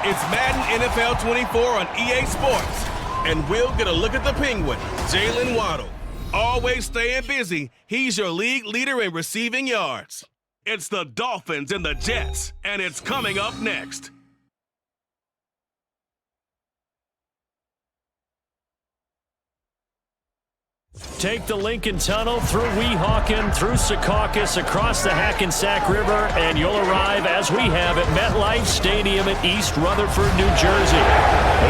It's Madden NFL 24 on EA Sports. And we'll get a look at the Penguin, Jalen Waddle. Always staying busy, he's your league leader in receiving yards. It's the Dolphins and the Jets, and it's coming up next. Take the Lincoln Tunnel through Weehawken, through Secaucus, across the Hackensack River, and you'll arrive, as we have, at MetLife Stadium in East Rutherford, New Jersey.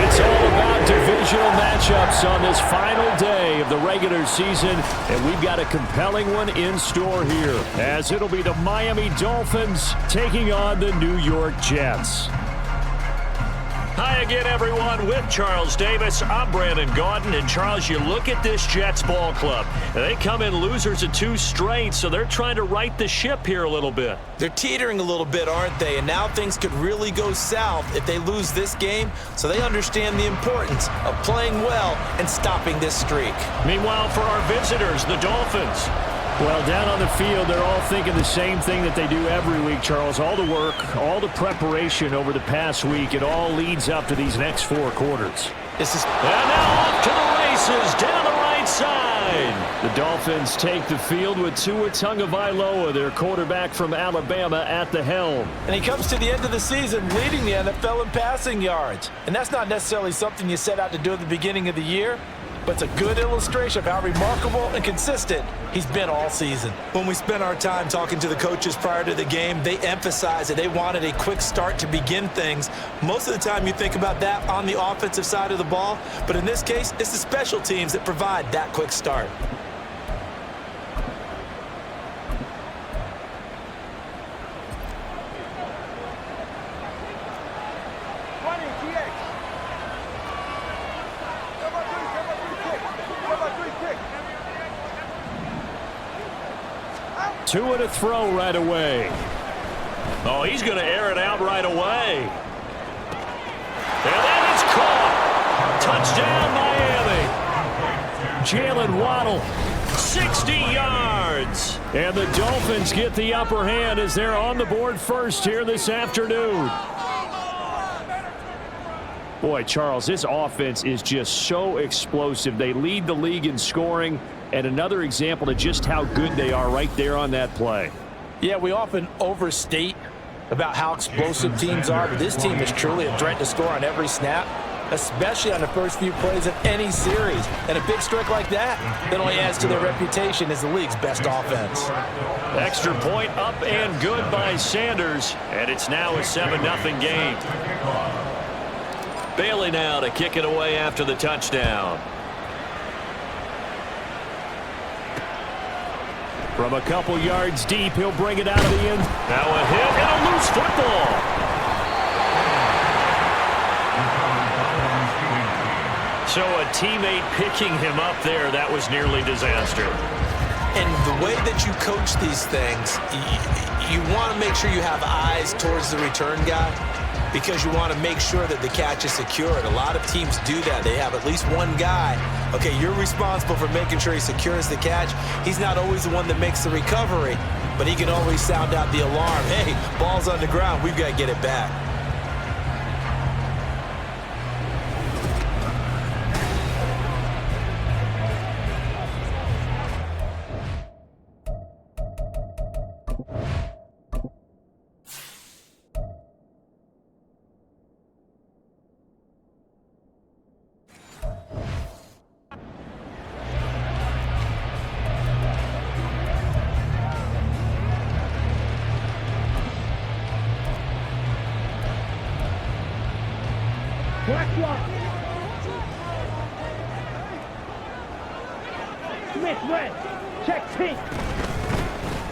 It's all about divisional matchups on this final day of the regular season, and we've got a compelling one in store here, as it'll be the Miami Dolphins taking on the New York Jets. Hi again, everyone. With Charles Davis, I'm Brandon Gaudin. And, Charles, you look at this Jets ball club. They come in losers of 2 straight, so they're trying to right the ship here a little bit. They're teetering a little bit, aren't they? And now things could really go south if they lose this game, so they understand the importance of playing well and stopping this streak. Meanwhile, for our visitors, the Dolphins. Well, down on the field, they're all thinking the same thing that they do every week, Charles. All the work, all the preparation over the past week, it all leads up to these next 4 quarters. And now off to the races, down the right side. The Dolphins take the field with Tua Tagovailoa, their quarterback from Alabama, at the helm. And he comes to the end of the season leading the NFL in passing yards. And that's not necessarily something you set out to do at the beginning of the year, but it's a good illustration of how remarkable and consistent he's been all season. When we spent our time talking to the coaches prior to the game, they emphasized that they wanted a quick start to begin things. Most of the time you think about that on the offensive side of the ball, but in this case, it's the special teams that provide that quick start. Tua to throw right away. Oh, he's going to air it out right away. And that is caught. Touchdown, Miami. Jalen Waddle, 60 yards. And the Dolphins get the upper hand as they're on the board first here this afternoon. Boy, Charles, this offense is just so explosive. They lead the league in scoring, and another example of just how good they are right there on that play. Yeah, we often overstate about how explosive teams are, but this team is truly a threat to score on every snap, especially on the first few plays of any series. And a big strike like that only adds to their reputation as the league's best offense. Extra point up and good by Sanders, and it's now a 7-0 game. Bailey now to kick it away after the touchdown. From a couple yards deep, he'll bring it out of the end. Now a hit and a loose football. So a teammate picking him up there, that was nearly disaster. And the way that you coach these things, you want to make sure you have eyes towards the return guy, because you want to make sure that the catch is secured. A lot of teams do that. They have at least one guy. Okay, you're responsible for making sure he secures the catch. He's not always the one that makes the recovery, but he can always sound out the alarm. Hey, ball's on the ground. We've got to get it back.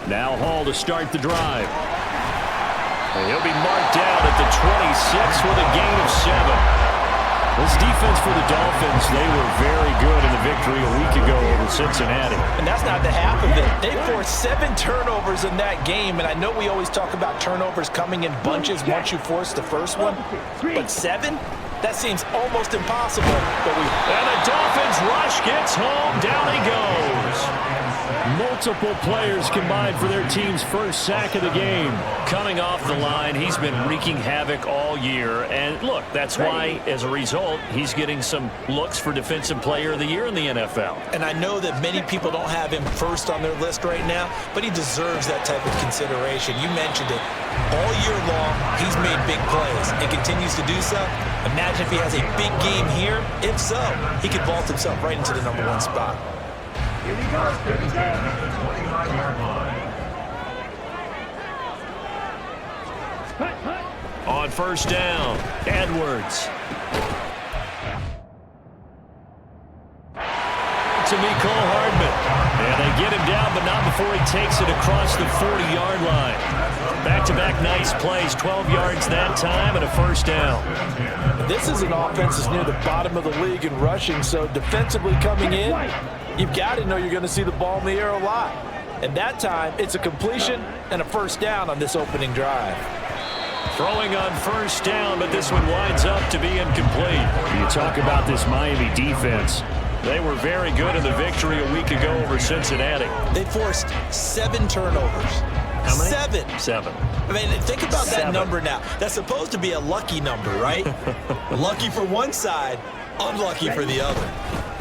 Now Hall to start the drive. And he'll be marked down at the 26 with a gain of 7. This defense for the Dolphins, they were very good in the victory a week ago over Cincinnati. And that's not the half of it. They forced 7 turnovers in that game, and I know we always talk about turnovers coming in bunches once you force the first one, but 7? That seems almost impossible. And the Dolphins rush gets home. Down he goes. Multiple players combined for their team's first sack of the game. Coming off the line, he's been wreaking havoc all year. And look, that's why, as a result, he's getting some looks for Defensive Player of the Year in the NFL. And I know that many people don't have him first on their list right now, but he deserves that type of consideration. You mentioned it. All year long, he's made big plays and continues to do so. Imagine if he has a big game here. If so, he could vault himself right into the #1 spot. Here he goes. Here he goes. 29-yard line. On first down, Edwards. To Mecole Hardman. And they get him down, but not before he takes it across the 40-yard line. Back-to-back nice plays, 12 yards that time, and a first down. This is an offense that's near the bottom of the league in rushing, so defensively coming in, you've got to know you're going to see the ball in the air a lot. And that time, it's a completion and a first down on this opening drive. Throwing on first down, but this one winds up to be incomplete. You talk about this Miami defense. They were very good in the victory a week ago over Cincinnati. They forced 7 turnovers. How many? 7. 7. I mean, think about 7. that number now. That's supposed to be a lucky number, right? Lucky for one side, unlucky for the other.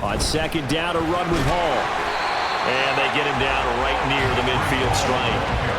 On second down, a run with Hall. And they get him down right near the midfield stripe.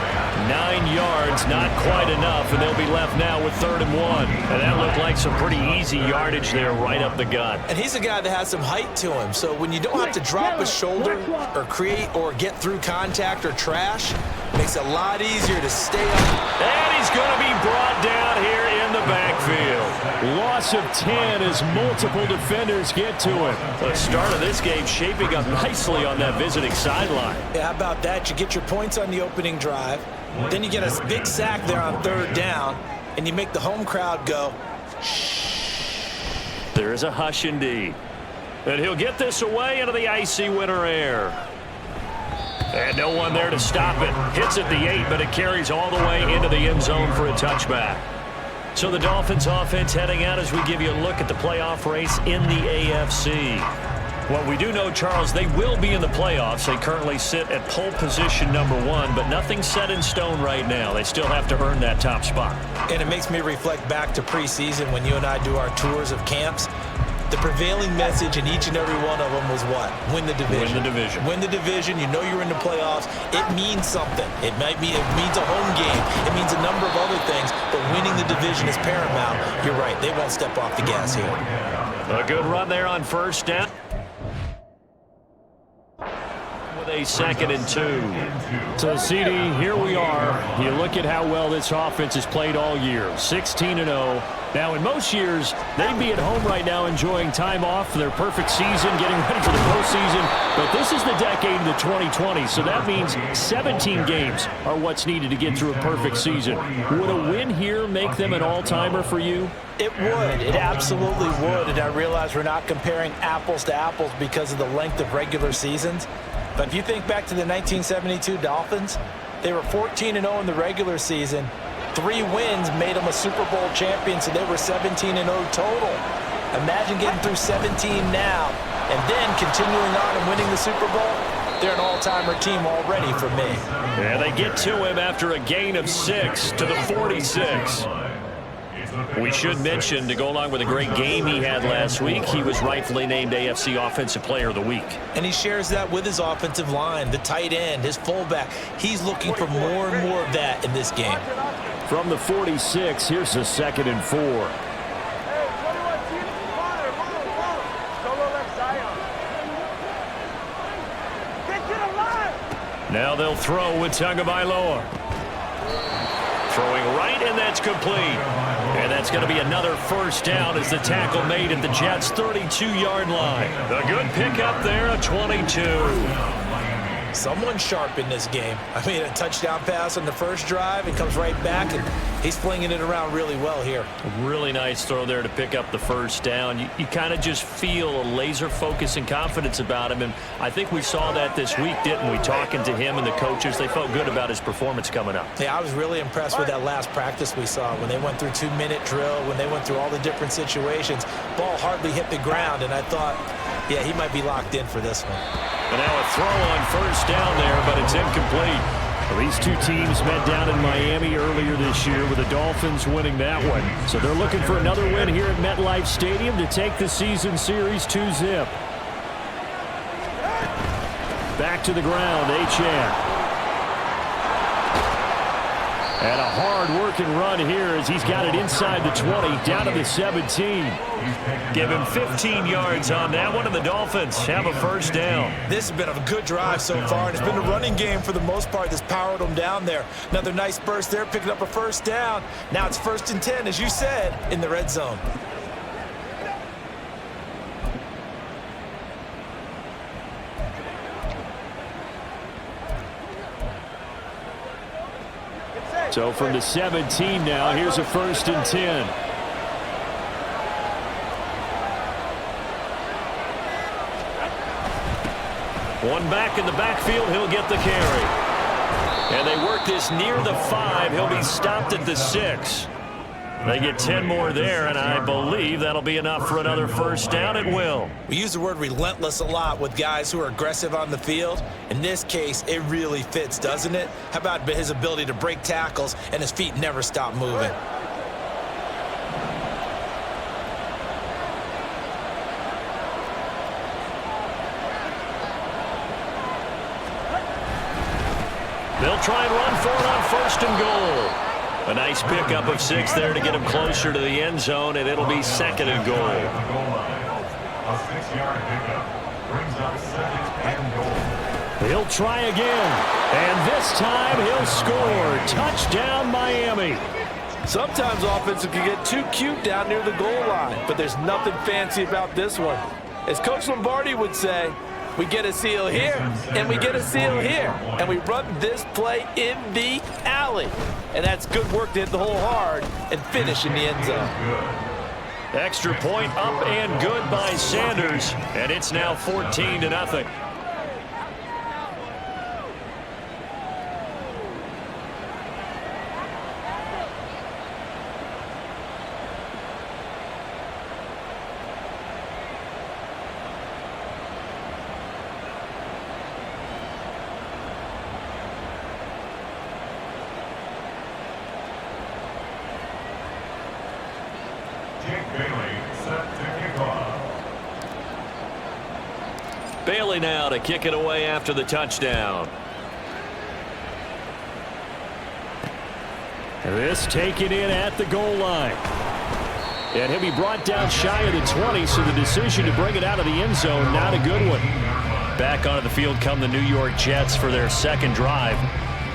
9 yards, not quite enough, and they'll be left now with 3rd and 1. And that looked like some pretty easy yardage there right up the gut. And he's a guy that has some height to him, so when you don't have to drop a shoulder or create or get through contact or trash, it makes it a lot easier to stay up. And he's going to be brought down here in the backfield. Loss of 10 as multiple defenders get to him. The start of this game shaping up nicely on that visiting sideline. Yeah, how about that? You get your points on the opening drive. Then you get a big sack there on 3rd down, and you make the home crowd go, shh. There is a hush indeed. And he'll get this away into the icy winter air. And no one there to stop it. Hits at the 8, but it carries all the way into the end zone for a touchback. So the Dolphins offense heading out as we give you a look at the playoff race in the AFC. Well, we do know, Charles, they will be in the playoffs. They currently sit at pole position #1, but nothing's set in stone right now. They still have to earn that top spot. And it makes me reflect back to preseason when you and I do our tours of camps. The prevailing message in each and every one of them was what? Win the division. Win the division. Win the division. You know you're in the playoffs. It means something. It means a home game. It means a number of other things, but winning the division is paramount. You're right. They won't step off the gas here. A good run there on first down. A 2nd and 2. So, CD, here we are. You look at how well this offense has played all year. 16-0. Now, in most years, they'd be at home right now enjoying time off for their perfect season, getting ready for the postseason. But this is the decade of the 2020s, so that means 17 games are what's needed to get through a perfect season. Would a win here make them an all-timer for you? It would. It absolutely would. And I realize we're not comparing apples to apples because of the length of regular seasons. But if you think back to the 1972 Dolphins, they were 14-0 in the regular season. 3 wins made them a Super Bowl champion, so they were 17-0 total. Imagine getting through 17 now and then continuing on and winning the Super Bowl. They're an all-timer team already for me. Yeah, they get to him after a gain of 6 to the 46. We should mention, to go along with a great game he had last week, he was rightfully named AFC Offensive Player of the Week. And he shares that with his offensive line, the tight end, his fullback. He's looking for more and more of that in this game. From the 46, here's a 2nd and 4. Now they'll throw with Tagovailoa. Throwing right, and that's complete. And that's going to be another first down as the tackle made at the Jets' 32-yard line. A good pickup there, a 22. Someone sharp in this game. I mean, a touchdown pass on the first drive, and comes right back, and he's flinging it around really well here. Really nice throw there to pick up the first down. You kind of just feel a laser focus and confidence about him, and I think we saw that this week, didn't we? Talking to him and the coaches, they felt good about his performance coming up. Yeah, I was really impressed with that last practice we saw when they went through 2-minute drill, when they went through all the different situations. Ball hardly hit the ground, and I thought, yeah, he might be locked in for this one. And now a throw on first down there, but it's incomplete. Well, these two teams met down in Miami earlier this year with the Dolphins winning that one. So they're looking for another win here at MetLife Stadium to take the season series 2-zip. Back to the ground, Achane. And a hard-working run here as he's got it inside the 20, down to the 17. Give him 15 yards on that one, and the Dolphins have a first down. This has been a good drive so far, and it's been the running game for the most part that's powered them down there. Another nice burst there, picking up a first down. Now it's 1st and 10, as you said, in the red zone. So from the 17 now, here's a 1st and 10. One back in the backfield, he'll get the carry. And they work this near the 5. He'll be stopped at the 6. They get 10 more there, and I believe that'll be enough for another first down. It will. We use the word relentless a lot with guys who are aggressive on the field. In this case, it really fits, doesn't it? How about his ability to break tackles and his feet never stop moving? They'll try and run for it on 1st and goal. A nice pickup of 6 there to get him closer to the end zone, and it'll be 2nd and goal. A 6-yard pickup brings up 2nd and goal. He'll try again, and this time he'll score. Touchdown, Miami. Sometimes offenses can get too cute down near the goal line, but there's nothing fancy about this one. As Coach Lombardi would say, we get a seal here, and we get a seal here, and we run this play in the alley. And that's good work to hit the hole hard and finish in the end zone. Extra point up and good by Sanders, and it's now 14-0. Bailey now to kick it away after the touchdown. This taken in at the goal line. And he'll be brought down shy of the 20, so the decision to bring it out of the end zone, not a good one. Back onto the field come the New York Jets for their 2nd drive.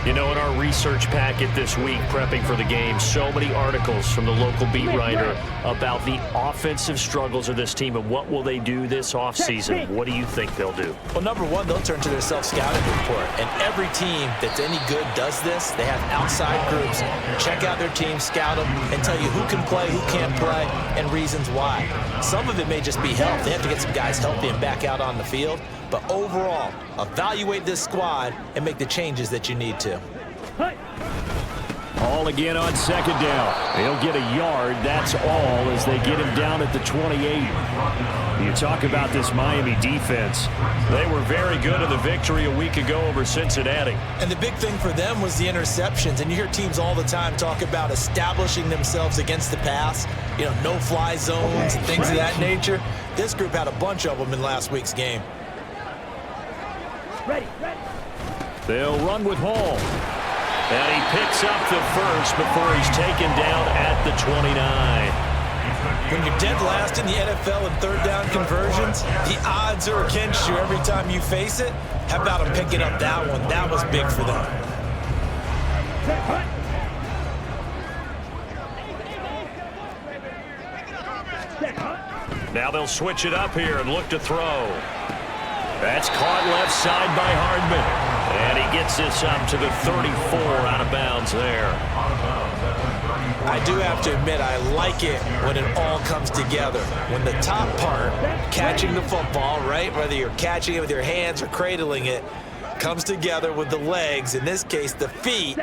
You know, in our research packet this week, prepping for the game, so many articles from the local beat writer about the offensive struggles of this team and what will they do this offseason. What do you think they'll do? Well, number one, they'll turn to their self-scouting report. And every team that's any good does this. They have outside groups. Check out their team, scout them, and tell you who can play, who can't play, and reasons why. Some of it may just be health. They have to get some guys healthy and back out on the field. But overall, evaluate this squad and make the changes that you need to. All again on 2nd down. He'll get a yard. That's all as they get him down at the 28. You talk about this Miami defense. They were very good in the victory a week ago over Cincinnati. And the big thing for them was the interceptions. And you hear teams all the time talk about establishing themselves against the pass. You know, no-fly zones and things of that nature. This group had a bunch of them in last week's game. Ready. They'll run with Hall. And he picks up the 1st before he's taken down at the 29. When you're dead last in the NFL in 3rd down conversions, the odds are against you every time you face it. How about him picking up that one? That was big for them. Now they'll switch it up here and look to throw. That's caught left side by Hardman. And he gets this up to the 34, out of bounds there. I do have to admit, I like it when it all comes together. When the top part, catching the football, right, whether you're catching it with your hands or cradling it, comes together with the legs, in this case the feet,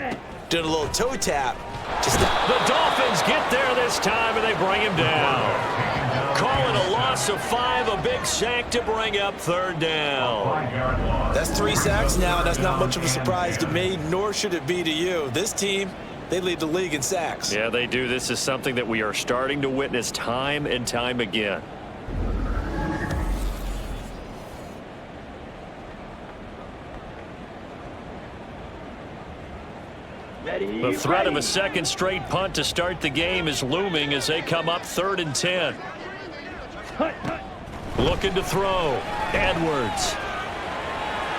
doing a little toe tap. The Dolphins get there this time, and they bring him down. Calling a loss of 5, a big sack to bring up third down. That's 3 sacks now, and that's not much of a surprise to me, nor should it be to you. This team, they lead the league in sacks. Yeah, they do. This is something that we are starting to witness time and time again. The threat of a second straight punt to start the game is looming as they come up 3rd and 10. Looking to throw. Edwards.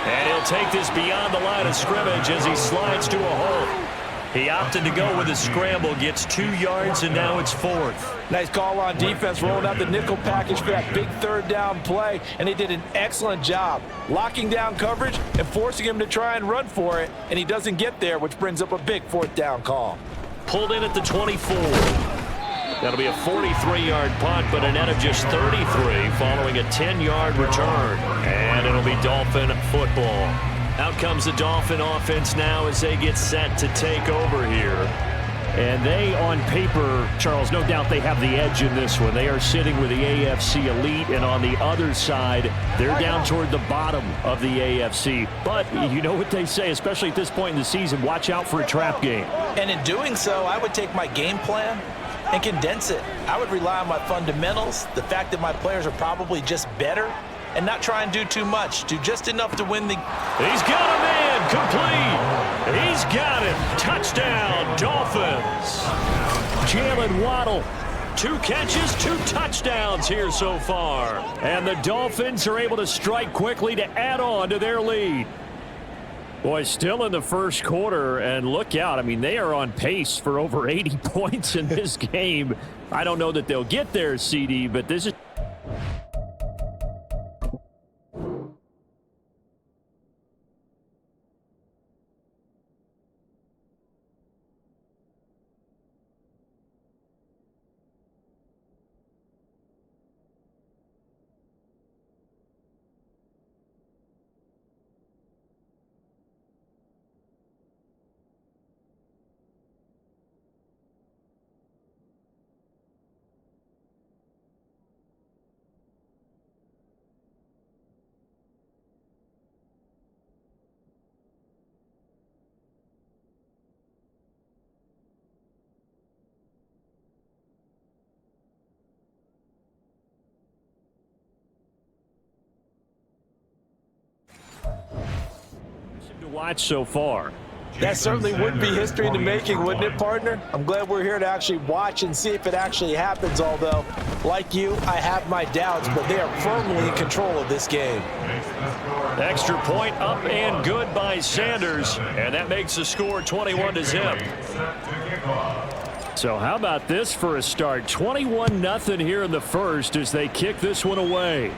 And he'll take this beyond the line of scrimmage as he slides to a hole. He opted to go with a scramble, gets 2 yards, and now it's 4th. Nice call on defense, rolling out the nickel package for that big 3rd down play, and they did an excellent job locking down coverage and forcing him to try and run for it, and he doesn't get there, which brings up a big 4th down call. Pulled in at the 24. That'll be a 43-yard punt, but a net of just 33 following a 10-yard return. And it'll be Dolphin football. Out comes the Dolphin offense now as they get set to take over here. And they, on paper, Charles, no doubt they have the edge in this one. They are sitting with the AFC elite, and on the other side, they're down toward the bottom of the AFC. But you know what they say, especially at this point in the season, watch out for a trap game. And in doing so, I would take my game plan and condense it. I would rely on my fundamentals, the fact that my players are probably just better, and not try and do too much. Do just enough to win the... He's got a man, complete. He's got it. Touchdown, Dolphins. Jalen Waddle. 2 catches, 2 touchdowns here so far. And the Dolphins are able to strike quickly to add on to their lead. Boy, still in the first quarter, and look out. I mean, they are on pace for over 80 points in this game. I don't know that they'll get there, CD, but this is... to watch so far. That certainly would be history in the making, wouldn't it, partner? I'm glad we're here to actually watch and see if it actually happens, although, like you, I have my doubts, but they are firmly in control of this game. Extra point up and good by Sanders, and that makes the score 21-0. So how about this for a start? 21-0 here in the first as they kick this one away.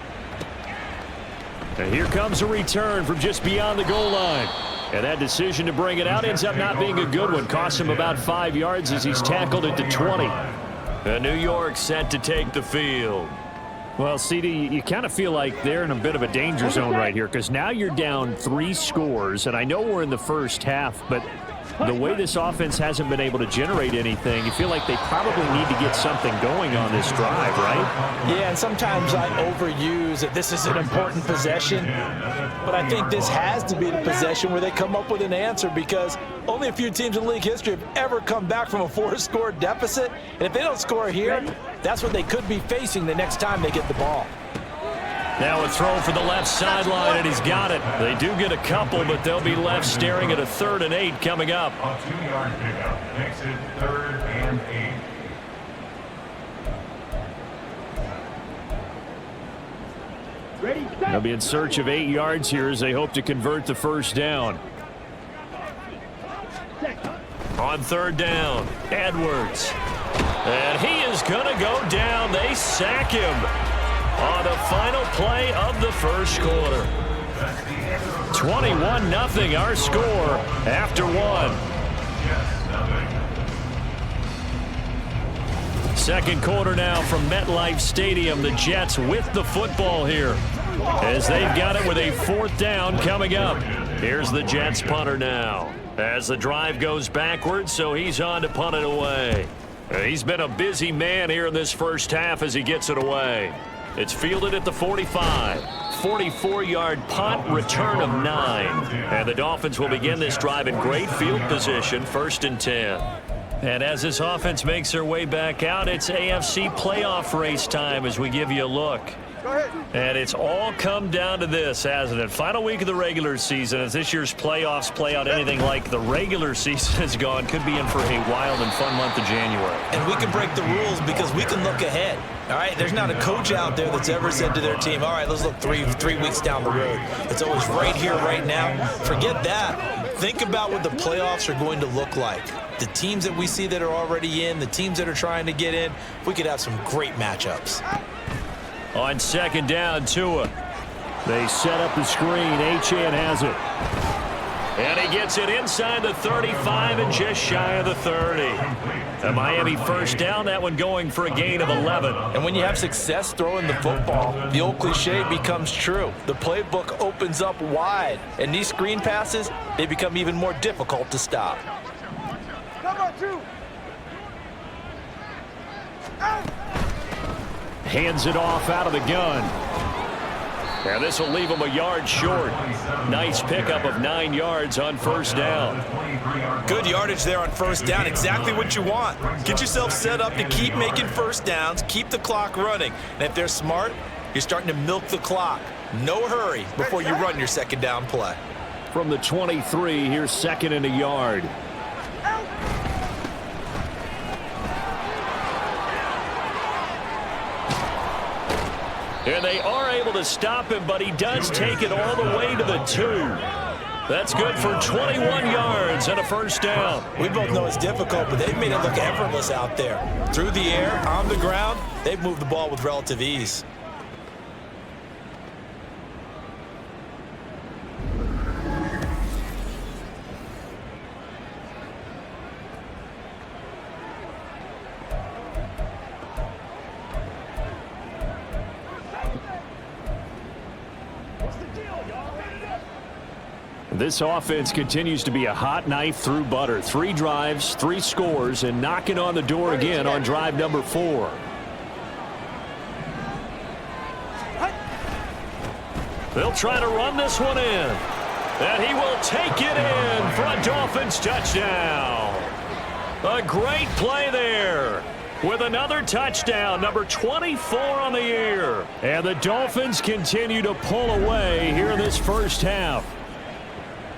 And here comes a return from just beyond the goal line. And that decision to bring it out ends up not being a good one. Costs him about 5 yards as he's tackled at the 20. And New York set to take the field. Well, CD, you kind of feel like they're in a bit of a danger zone right here because now you're down 3 scores. And I know we're in the first half, but the way this offense hasn't been able to generate anything, you feel like they probably need to get something going on this drive, right? Yeah, and sometimes I overuse that this is an important possession, but I think this has to be the possession where they come up with an answer because only a few teams in league history have ever come back from a 4-score deficit, and if they don't score here, that's what they could be facing the next time they get the ball. Now a throw for the left sideline, and he's got it. They do get a couple, but they'll be left staring at a 3rd and 8 coming up. A 2-yard pickup makes it 3rd and 8. They'll be in search of 8 yards here as they hope to convert the first down. On 3rd down, Edwards. And he is going to go down. They sack him on the final play of the first quarter. 21-0 our score after 1. Second quarter now from MetLife Stadium. The Jets with the football here as they've got it with a 4th down coming up. Here's the Jets punter now as the drive goes backwards, so he's on to punt it away. He's been a busy man here in this first half as he gets it away. It's fielded at the 45. 44-yard punt, return of 9. And the Dolphins will begin this drive in great field position, 1st and 10. And as this offense makes their way back out, it's AFC playoff race time as we give you a look. And it's all come down to this, hasn't it? Final week of the regular season. As this year's playoffs play out anything like the regular season has gone, could be in for a wild and fun month of January. And we can break the rules because we can look ahead. All right, there's not a coach out there that's ever said to their team, all right, let's look three weeks down the road. It's always right here, right now. Forget that. Think about what the playoffs are going to look like. The teams that we see that are already in, the teams that are trying to get in, we could have some great matchups. On 2nd down, Tua. They set up the screen. Achane has it. And he gets it inside the 35 and just shy of the 30. A Miami 1st down, that one going for a gain of 11. And when you have success throwing the football, the old cliche becomes true. The playbook opens up wide, and these screen passes, they become even more difficult to stop. Hands it off out of the gun. And this will leave him a yard short. Nice pickup of 9 yards on 1st down. Good yardage there on 1st down. Exactly what you want. Get yourself set up to keep making 1st downs, keep the clock running. And if they're smart, you're starting to milk the clock. No hurry before you run your 2nd down play. From the 23, here's 2nd and a yard. And they are able to stop him, but he does take it all the way to the 2. That's good for 21 yards and a 1st down. We both know it's difficult, but they've made it look effortless out there. Through the air, on the ground, they've moved the ball with relative ease. This offense continues to be a hot knife through butter. 3 drives, 3 scores, and knocking on the door again on drive number 4. They'll try to run this one in. And he will take it in for a Dolphins touchdown. A great play there with another touchdown, number 24 on the year. And the Dolphins continue to pull away here in this 1st half.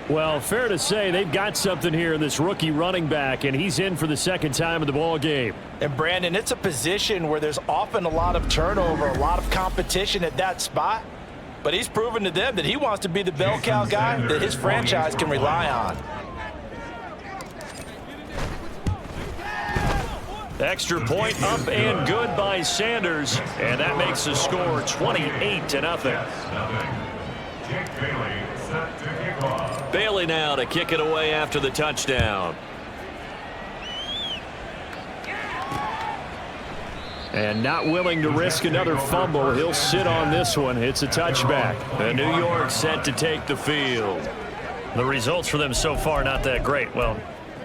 Well, fair to say they've got something here in this rookie running back, and he's in for the 2nd time of the ball game. And, Brandon, it's a position where there's often a lot of turnover, a lot of competition at that spot. But he's proven to them that he wants to be the bell cow guy that his franchise can rely on. Extra point up and good by Sanders, and that makes the score 28-0. Bailey now to kick it away after the touchdown. And not willing to risk another fumble. He'll sit on this one. It's a touchback. And New York set to take the field. The results for them so far not that great. Well,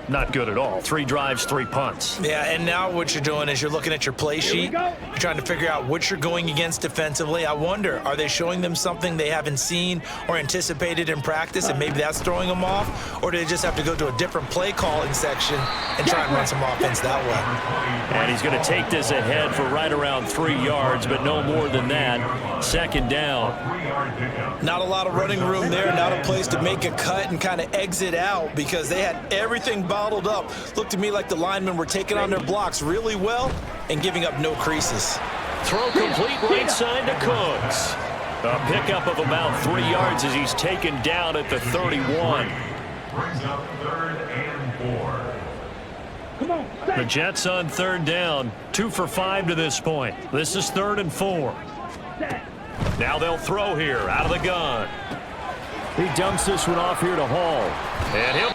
not good at all. 3 drives, 3 punts. Yeah, and now what you're doing is you're looking at your play sheet. You're trying to figure out what you're going against defensively. I wonder, are they showing them something they haven't seen or anticipated in practice, and maybe that's throwing them off? Or do they just have to go to a different play calling section and try and run some offense that way? And he's going to take this ahead for right around 3 yards, but no more than that. 2nd down. Not a lot of running room there, not a place to make a cut and kind of exit out because they had everything bottled up. Looked to me like the linemen were taking on their blocks really well and giving up no creases. Throw complete right side to Cooks. A pickup of about 3 yards as he's taken down at the 31. Brings up 3rd and 4. The Jets on 3rd down, 2 for 5 to this point. This is 3rd and 4. Now they'll throw here out of the gun. He dumps this one off here to Hall. And he'll...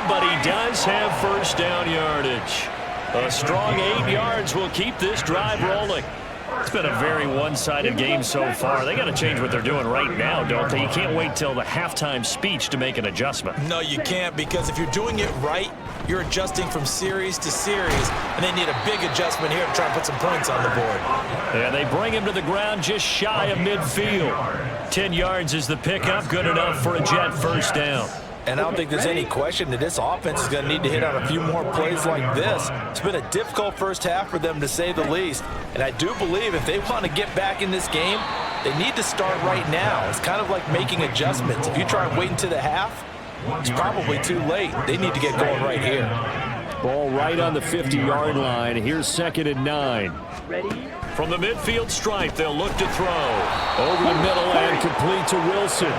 But he does have 1st down yardage. A strong 8 yards will keep this drive rolling. It's been a very one-sided game so far. They got to change what they're doing right now, don't they? You can't wait till the halftime speech to make an adjustment. No, you can't, because if you're doing it right, you're adjusting from series to series, and they need a big adjustment here to try and put some points on the board. Yeah, they bring him to the ground just shy of midfield. 10 yards is the pickup, good enough for a Jet first down. And I don't think there's any question that this offense is going to need to hit on a few more plays like this. It's been a difficult first half for them, to say the least. And I do believe if they want to get back in this game, they need to start right now. It's kind of like making adjustments. If you try and wait until the half, it's probably too late. They need to get going right here. Ball right on the 50-yard line. Here's 2nd and 9. From the midfield stripe, they'll look to throw. Over the middle and complete to Wilson.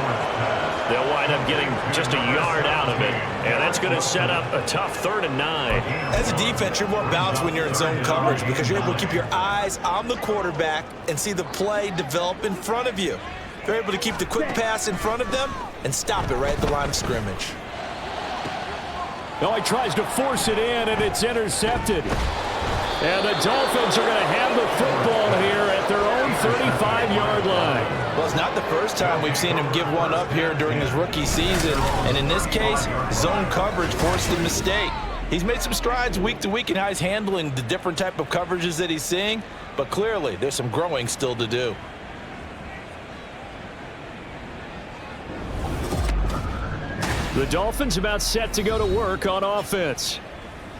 They'll wind up getting just a yard out of it, and that's going to set up a tough 3rd and 9. As a defense, you're more balanced when you're in zone coverage because you're able to keep your eyes on the quarterback and see the play develop in front of you. They're able to keep the quick pass in front of them and stop it right at the line of scrimmage. No, he tries to force it in, and it's intercepted. And the Dolphins are going to have the football here at their own 35-yard line. Well, it's not the first time we've seen him give one up here during his rookie season. And in this case, zone coverage forced the mistake. He's made some strides week to week in how he's handling the different type of coverages that he's seeing. But clearly, there's some growing still to do. The Dolphins about set to go to work on offense.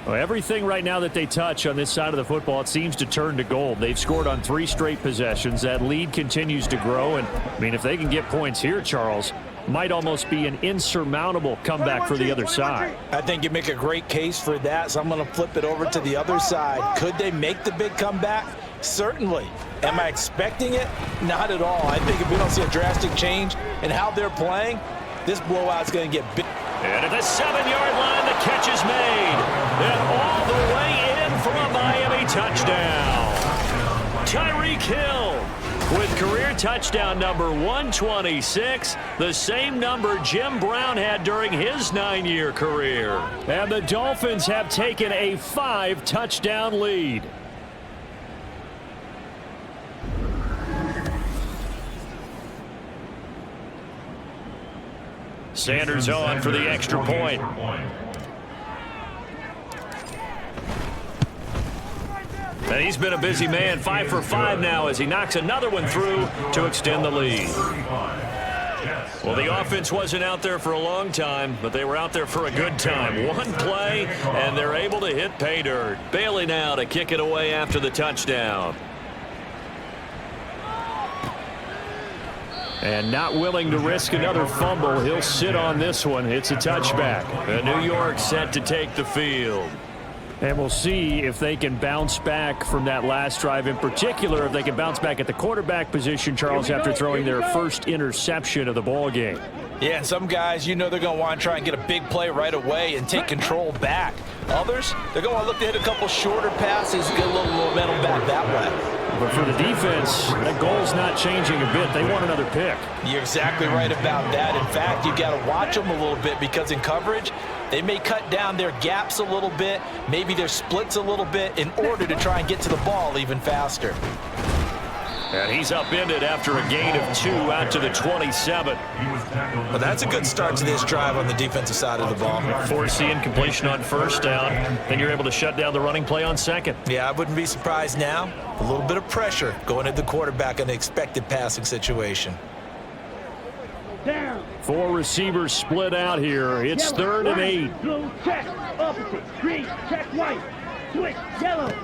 Well, everything right now that they touch on this side of the football, it seems to turn to gold. They've scored on 3 straight possessions. That lead continues to grow. And, I mean, if they can get points here, Charles, might almost be an insurmountable comeback for the other side. I think you make a great case for that, so I'm going to flip it over to the other side. Could they make the big comeback? Certainly. Am I expecting it? Not at all. I think if we don't see a drastic change in how they're playing, this blowout's going to get big. And at the 7-yard line, the catch is made. And all the way in for a Miami touchdown. Tyreek Hill with career touchdown number 126, the same number Jim Brown had during his 9-year career. And the Dolphins have taken a 5-touchdown lead. Sanders on for the extra point. And he's been a busy man, 5 for 5 now as he knocks another one through to extend the lead. Well, the offense wasn't out there for a long time, but they were out there for a good time. One play, and they're able to hit pay dirt. Bailey now to kick it away after the touchdown. And not willing to risk another fumble. He'll sit on this one. It's a touchback. And New York set to take the field. And we'll see if they can bounce back from that last drive. In particular, if they can bounce back at the quarterback position, Charles, after throwing their first interception of the ball game. Yeah, and some guys, you know they're going to want to try and get a big play right away and take control back. Others, they're going to look to hit a couple shorter passes, get a little momentum back that way. But for the defense, that goal's not changing a bit. They want another pick. You're exactly right about that. In fact, you've got to watch them a little bit because in coverage, they may cut down their gaps a little bit, maybe their splits a little bit in order to try and get to the ball even faster. And he's upended after a gain of 2 out to the 27. Well, that's a good start to this drive on the defensive side of the ball. Force the incompletion on first down. Then you're able to shut down the running play on second. Yeah, I wouldn't be surprised now. A little bit of pressure going at the quarterback in the expected passing situation. 4 receivers split out here. It's 3rd and 8. Blue check, opposite, green check, white, switch, yellow.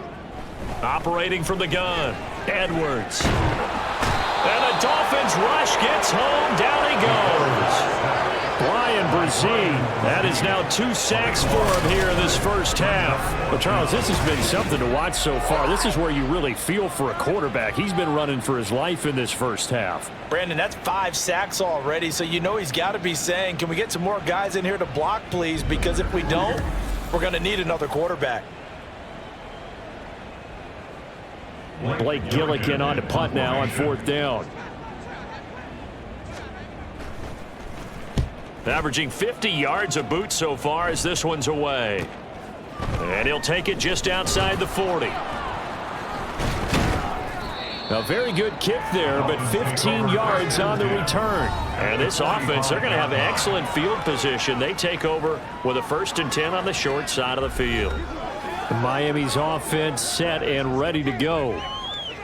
Operating from the gun, Edwards. And the Dolphins rush gets home. Down he goes. Brian Brzee. That is now 2 sacks for him here in this first half. But, Charles, this has been something to watch so far. This is where you really feel for a quarterback. He's been running for his life in this first half. Brandon, that's 5 sacks already, so you know he's got to be saying, can we get some more guys in here to block, please? Because if we don't, we're going to need another quarterback. Blake Gillikin on to punt now on 4th down. Averaging 50 yards a boot so far as this one's away. And he'll take it just outside the 40. A very good kick there, but 15 yards on the return. And this offense, they're going to have excellent field position. They take over with a 1st and 10 on the short side of the field. Miami's offense set and ready to go.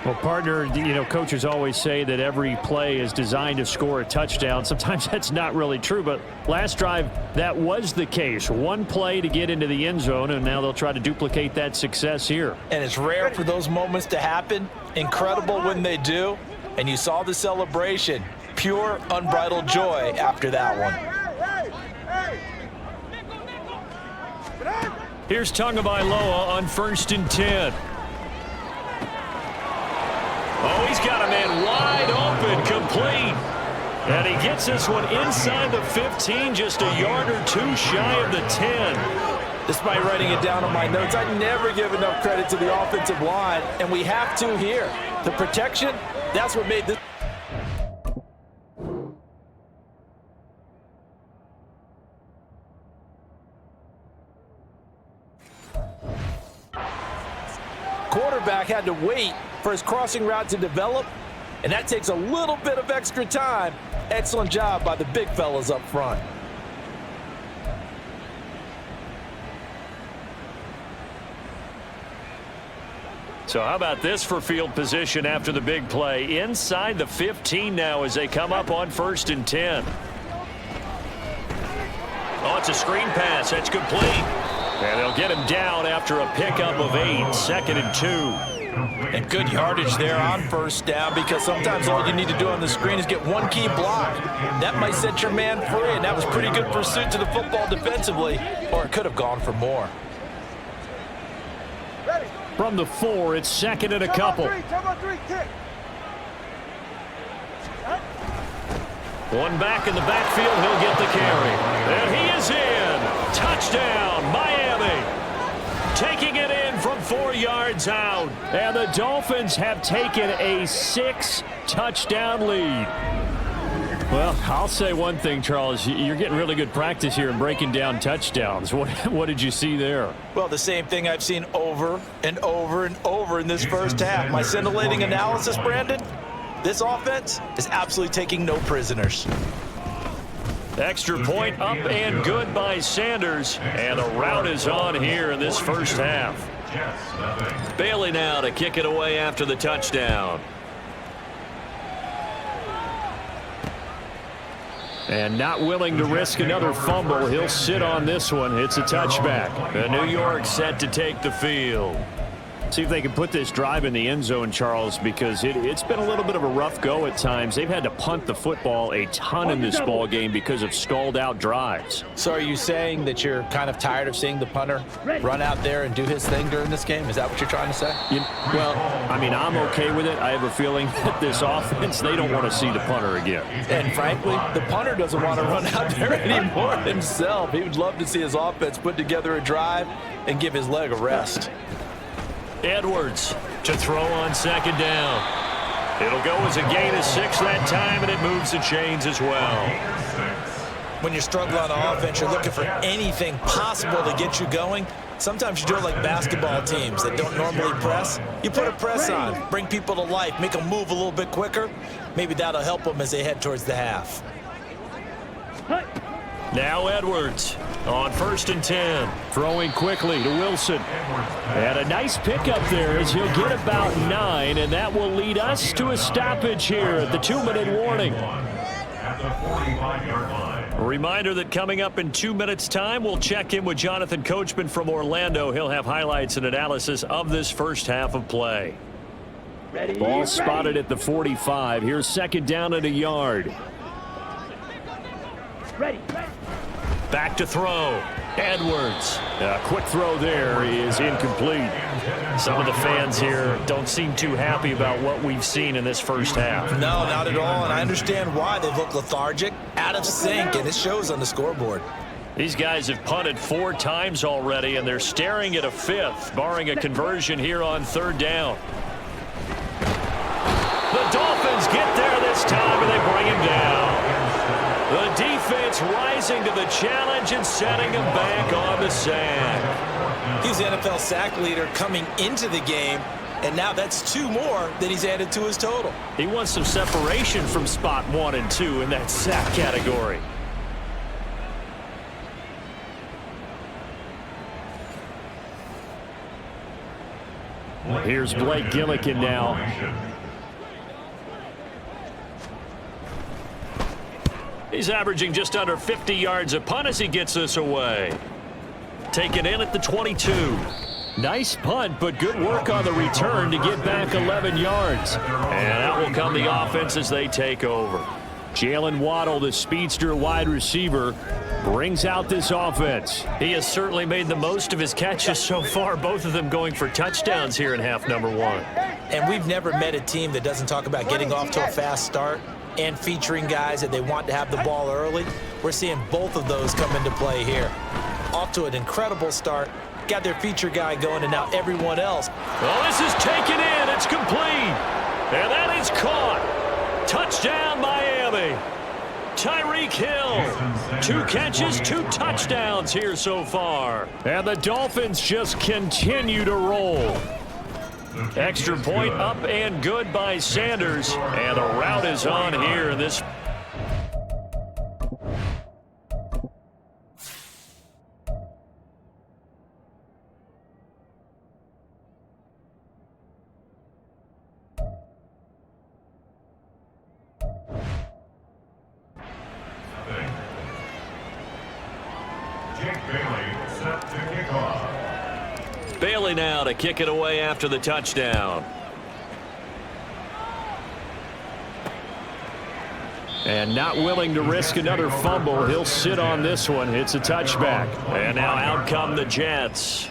Well, partner, you know, coaches always say that every play is designed to score a touchdown. Sometimes that's not really true, but last drive, that was the case. One play to get into the end zone, and now they'll try to duplicate that success here. And it's rare for those moments to happen. Incredible when they do. And you saw the celebration. Pure, unbridled joy after that one. Here's Tagovailoa on 1st and 10. Oh, he's got a man wide open, complete. And he gets this one inside the 15, just a yard or two shy of the 10. Despite writing it down on my notes, I never give enough credit to the offensive line, and we have to here. The protection, that's what made this. Quarterback had to wait for his crossing route to develop, and that takes a little bit of extra time. Excellent job by the big fellas up front. So how about this for field position after the big play? Inside the 15 now as they come up on 1st and 10. Oh, it's a screen pass. That's complete. And they'll get him down after a pickup of 8, 2nd and 2. And good yardage there on 1st down, because sometimes all you need to do on the screen is get one key block. That might set your man free, and that was pretty good pursuit to the football defensively, or it could have gone for more. From the 4, it's 2nd and a couple. One back in the backfield, he'll get the carry. And he is in. Touchdown, Miami. Taking it in from 4 yards out. And the Dolphins have taken a 6-touchdown lead. Well, I'll say one thing, Charles. You're getting really good practice here in breaking down touchdowns. What did you see there? Well, the same thing I've seen over and over and over in this first half. My scintillating analysis, Brandon, this offense is absolutely taking no prisoners. Extra point up and good by Sanders. And the route is on here in this first half. Bailey now to kick it away after the touchdown. And not willing to risk another fumble. He'll sit on this one. It's a touchback. The New York set to take the field. See if they can put this drive in the end zone, Charles, because it's been a little bit of a rough go at times. They've had to punt the football a ton in this ball game because of stalled out drives. So are you saying that you're kind of tired of seeing the punter run out there and do his thing during this game? Is that what you're trying to say? Well, I mean, I'm okay with it. I have a feeling that this offense, they don't want to see the punter again. And frankly, the punter doesn't want to run out there anymore himself. He would love to see his offense put together a drive and give his leg a rest. Edwards to throw on 2nd down. It'll go as a gain of 6 that time, and it moves the chains as well. When you're struggling on offense, you're looking for anything possible to get you going. Sometimes you do it like basketball teams that don't normally press. You put a press on, bring people to life, make them move a little bit quicker. Maybe that'll help them as they head towards the half. Now Edwards on 1st and 10. Throwing quickly to Wilson. And a nice pickup there as he'll get about 9, and that will lead us to a stoppage here at the 2-minute warning. A reminder that coming up in 2 minutes' time, we'll check in with Jonathan Coachman from Orlando. He'll have highlights and analysis of this first half of play. Ball spotted at the 45. Here's 2nd down and a yard. Back to throw. Edwards. A quick throw there is incomplete. Some of the fans here don't seem too happy about what we've seen in this first half. No, not at all, and I understand why. They look lethargic, out of sync, and it shows on the scoreboard. These guys have punted 4 times already, and they're staring at a 5th, barring a conversion here on 3rd down. The Dolphins get there this time, and they bring him down. The defense rising to the challenge and setting him back on the sack. He's the NFL sack leader coming into the game, And now that's 2 more that he's added to his total. He wants some separation from spot 1 and 2 in that sack category. Here's Blake Gillikin now. He's averaging just under 50 yards a punt as he gets this away. Taken in at the 22. Nice punt, but good work on the return to get back 11 yards. And out will come the offense as they take over. Jalen Waddle, the speedster wide receiver, brings out this offense. He has certainly made the most of his catches so far, both of them going for touchdowns here in half number 1. And we've never met a team that doesn't talk about getting off to a fast start and featuring guys that they want to have the ball early. We're seeing both of those come into play here. Off to an incredible start. Got their feature guy going, and now everyone else. Well, this is taken in. It's complete. And that is caught. Touchdown, Miami. Tyreek Hill. 2 catches, 2 touchdowns here so far. And the Dolphins just continue to roll. Extra point up and good by Sanders. And the route is on here in this. Bailey now to kick it away after the touchdown. And not willing to risk another fumble. He'll sit on this one. It's a touchback. And now out come the Jets.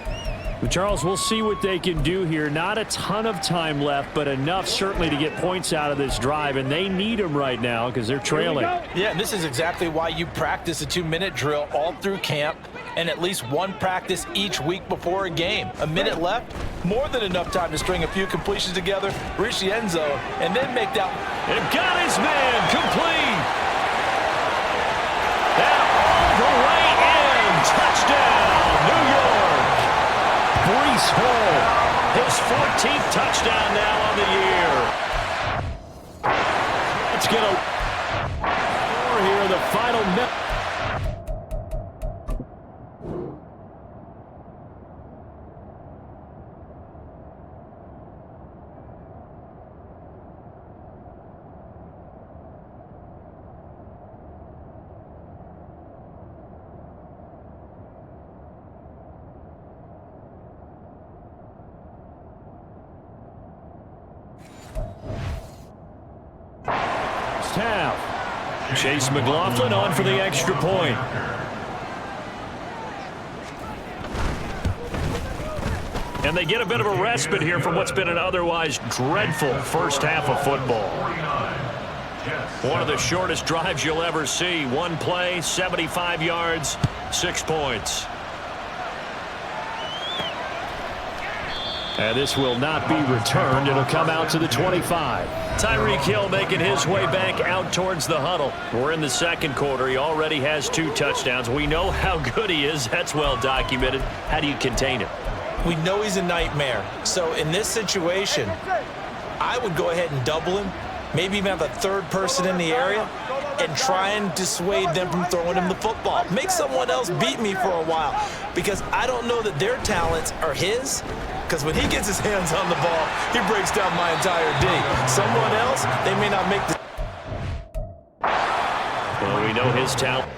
Charles, we'll see what they can do here. Not a ton of time left, but enough certainly to get points out of this drive, and they need them right now because they're trailing. Yeah, and this is exactly why you practice a 2-minute drill all through camp and at least 1 practice each week before a game. A minute left, more than enough time to string a few completions together, reach the end zone, and then make that. And got his man complete. And all the way in. Touchdown, New York. Breece Hall, his 14th touchdown now on the year. Let's get a score here in the final minute. Chase McLaughlin on for the extra point. And they get a bit of a respite here from what's been an otherwise dreadful first half of football. One of the shortest drives you'll ever see. 1 play, 75 yards, 6 points. And this will not be returned. It'll come out to the 25. Tyreek Hill making his way back out towards the huddle. We're in the second quarter. He already has 2 touchdowns. We know how good he is. That's well documented. How do you contain him? We know he's a nightmare. So in this situation, I would go ahead and double him, maybe even have a 3rd person in the area, and try and dissuade them from throwing him the football. Make someone else beat me for a while, because I don't know that their talents are his. Because when he gets his hands on the ball, he breaks down my entire D. Someone else, they may not make the. Well, we know his talent.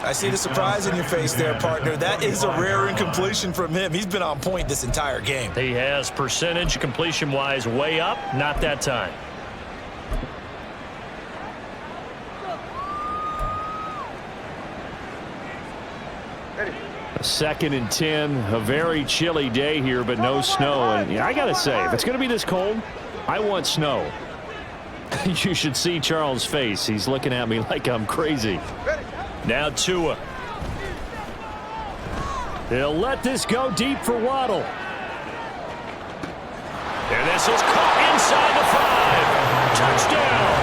I see the surprise in your face there, partner. That is a rare incompletion from him. He's been on point this entire game. He has percentage completion-wise way up, not that time. Second and 10, a very chilly day here, but no snow. And I got to say, if it's going to be this cold, I want snow. You should see Charles' face. He's looking at me like I'm crazy. Now Tua. He'll let this go deep for Waddle. And this is caught inside the 5. Touchdown.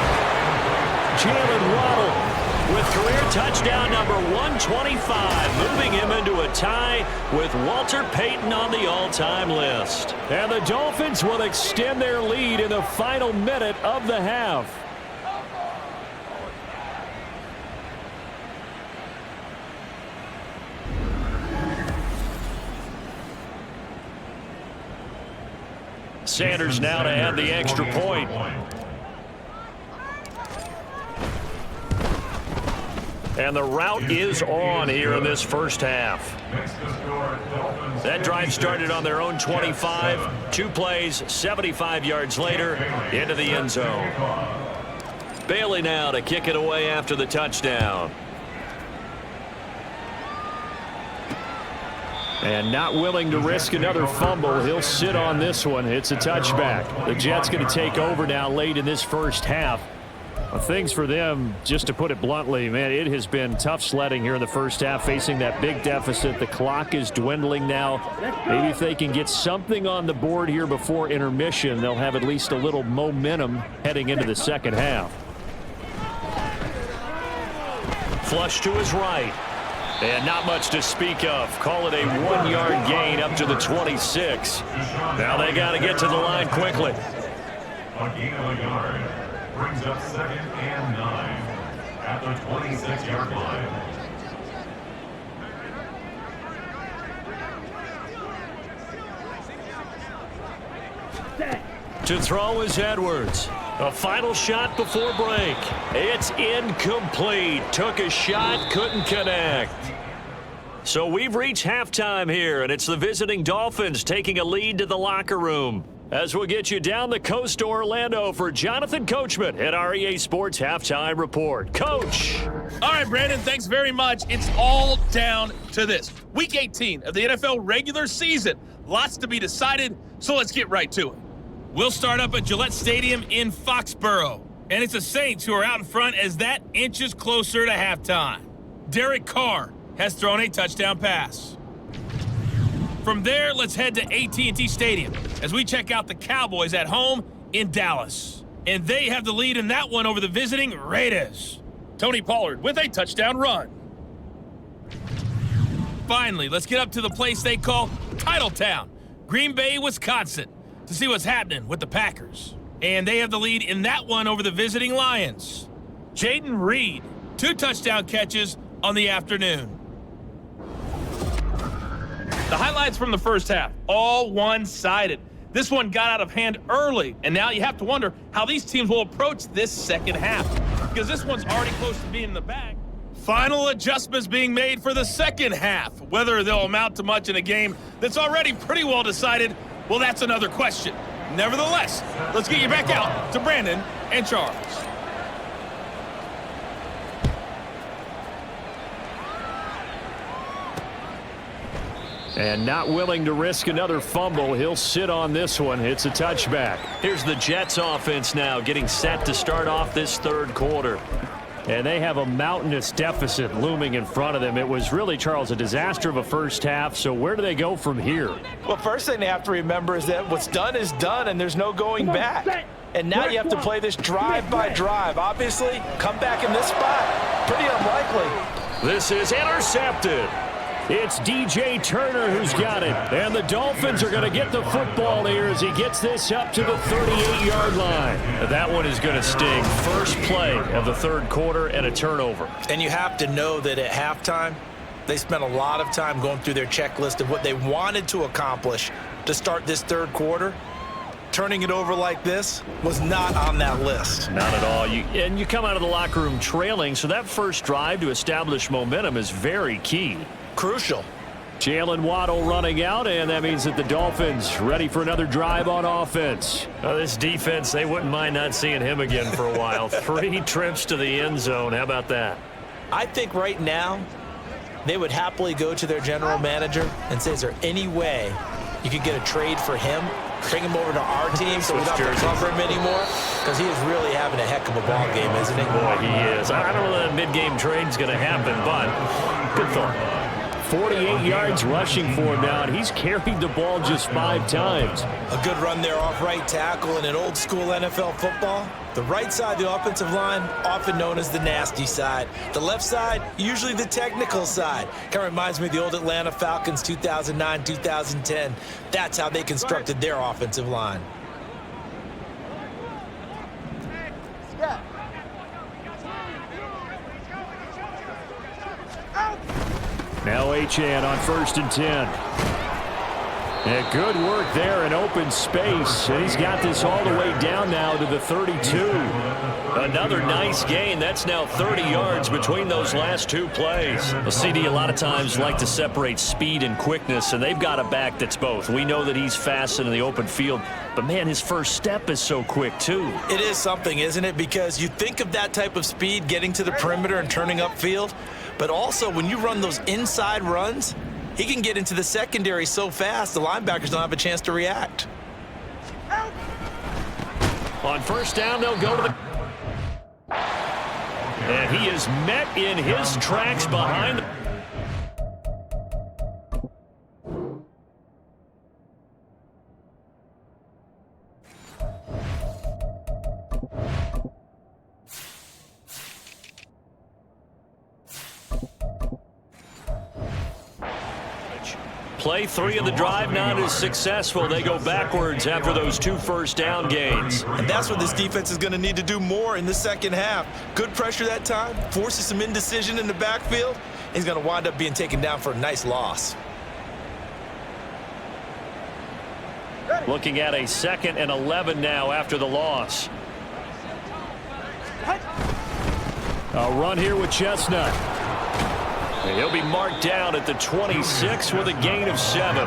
Jalen Waddle with career touchdown number 125, moving him into a tie with Walter Payton on the all-time list. And the Dolphins will extend their lead in the final minute of the half. Sanders now to add the extra point. And the route is on here in this first half. That drive started on their own 25. 2 plays, 75 yards later, into the end zone. Bailey now to kick it away after the touchdown. And not willing to risk another fumble. He'll sit on this one. It's a touchback. The Jets going to take over now late in this first half. Things for them, just to put it bluntly, man, it has been tough sledding here in the first half, facing that big deficit. The clock is dwindling now. Maybe if they can get something on the board here before intermission, they'll have at least a little momentum heading into the second half. Flush to his right. And not much to speak of. Call it a 1-yard gain up to the 26. Now they got to get to the line quickly. A gain of a yard brings up 2nd and 9 at the 26-yard line. To throw is Edwards. A final shot before break. It's incomplete. Took a shot, couldn't connect. So we've reached halftime here, and it's the visiting Dolphins taking a lead to the locker room. As we'll get you down the coast to Orlando for Jonathan Coachman at our EA Sports Halftime Report. Coach. All right, Brandon, thanks very much. It's all down to this. Week 18 of the NFL regular season. Lots to be decided, so let's get right to it. We'll start up at Gillette Stadium in Foxborough. And it's the Saints who are out in front as that inches closer to halftime. Derek Carr has thrown a touchdown pass. From there, let's head to AT&T Stadium as we check out the Cowboys at home in Dallas. And they have the lead in that one over the visiting Raiders. Tony Pollard with a touchdown run. Finally, let's get up to the place they call Titletown, Green Bay, Wisconsin, to see what's happening with the Packers. And they have the lead in that one over the visiting Lions. Jaden Reed, 2 touchdown catches on the afternoon. The highlights from the first half, all one-sided. This one got out of hand early, and now you have to wonder how these teams will approach this second half, because this one's already close to being in the bag. Final adjustments being made for the second half. Whether they'll amount to much in a game that's already pretty well decided, well, that's another question. Nevertheless, let's get you back out to Brandon and Charles. And not willing to risk another fumble. He'll sit on this one. It's a touchback. Here's the Jets offense now getting set to start off this third quarter. And they have a mountainous deficit looming in front of them. It was really, Charles, a disaster of a first half. So where do they go from here? Well, first thing they have to remember is that what's done is done, and there's no going back. And now you have to play this drive by drive. Obviously, come back in this spot. Pretty unlikely. This is intercepted. It's DJ Turner who's got it. And the Dolphins are going to get the football here as he gets this up to the 38-yard line. That one is going to sting. First play of the third quarter and a turnover. And you have to know that at halftime, they spent a lot of time going through their checklist of what they wanted to accomplish to start this third quarter. turning it over like this was not on that list. Not at all. You come out of the locker room trailing, so that first drive to establish momentum is very key. Crucial. Jalen Waddle running out, and that means that the Dolphins ready for another drive on offense. This defense, they wouldn't mind not seeing him again for a while. 3 trips to the end zone. How about that? I think right now they would happily go to their general manager and say, is there any way you could get a trade for him? Bring him over to our team so we don't have to cover him anymore? Because he is really having a heck of a ball game, isn't he? Boy, he is. I don't know that mid-game trade's going to happen, but good thought. 48 yards rushing for him now, and he's carried the ball just 5 times. A good run there off right tackle in an old-school NFL football. The right side of the offensive line, often known as the nasty side. The left side, usually the technical side. Kind of reminds me of the old Atlanta Falcons 2009, 2010. That's how they constructed their offensive line. Now Achane on 1st and 10. And good work there in open space. And he's got this all the way down now to the 32. Another nice gain. That's now 30 yards between those last 2 plays. Well, CD a lot of times like to separate speed and quickness, and they've got a back that's both. We know that he's fast in the open field, but man, his first step is so quick too. It is something, isn't it? Because you think of that type of speed getting to the perimeter and turning upfield, but also when you run those inside runs, he can get into the secondary so fast the linebackers don't have a chance to react. On 1st down, they'll go to the... And he is met in his tracks behind the... Play 3 of the drive not as successful. They go backwards after those 2 first down gains. And that's what this defense is going to need to do more in the second half. Good pressure that time, forces some indecision in the backfield. He's going to wind up being taken down for a nice loss. Looking at a 2nd and 11 now after the loss. A run here with Chestnut. And he'll be marked down at the 26 with a gain of 7.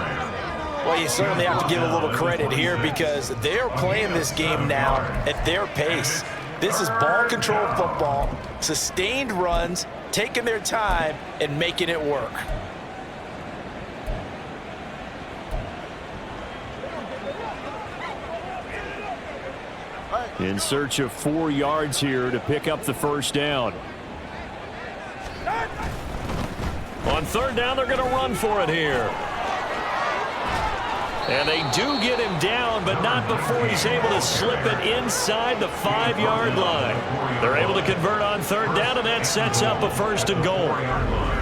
Well, you certainly have to give a little credit here because they're playing this game now at their pace. This is ball control football, sustained runs, taking their time and making it work. In search of 4 yards here to pick up the first down. On 3rd down, they're going to run for it here. And they do get him down, but not before he's able to slip it inside the 5-yard line. They're able to convert on 3rd down, and that sets up a 1st and goal.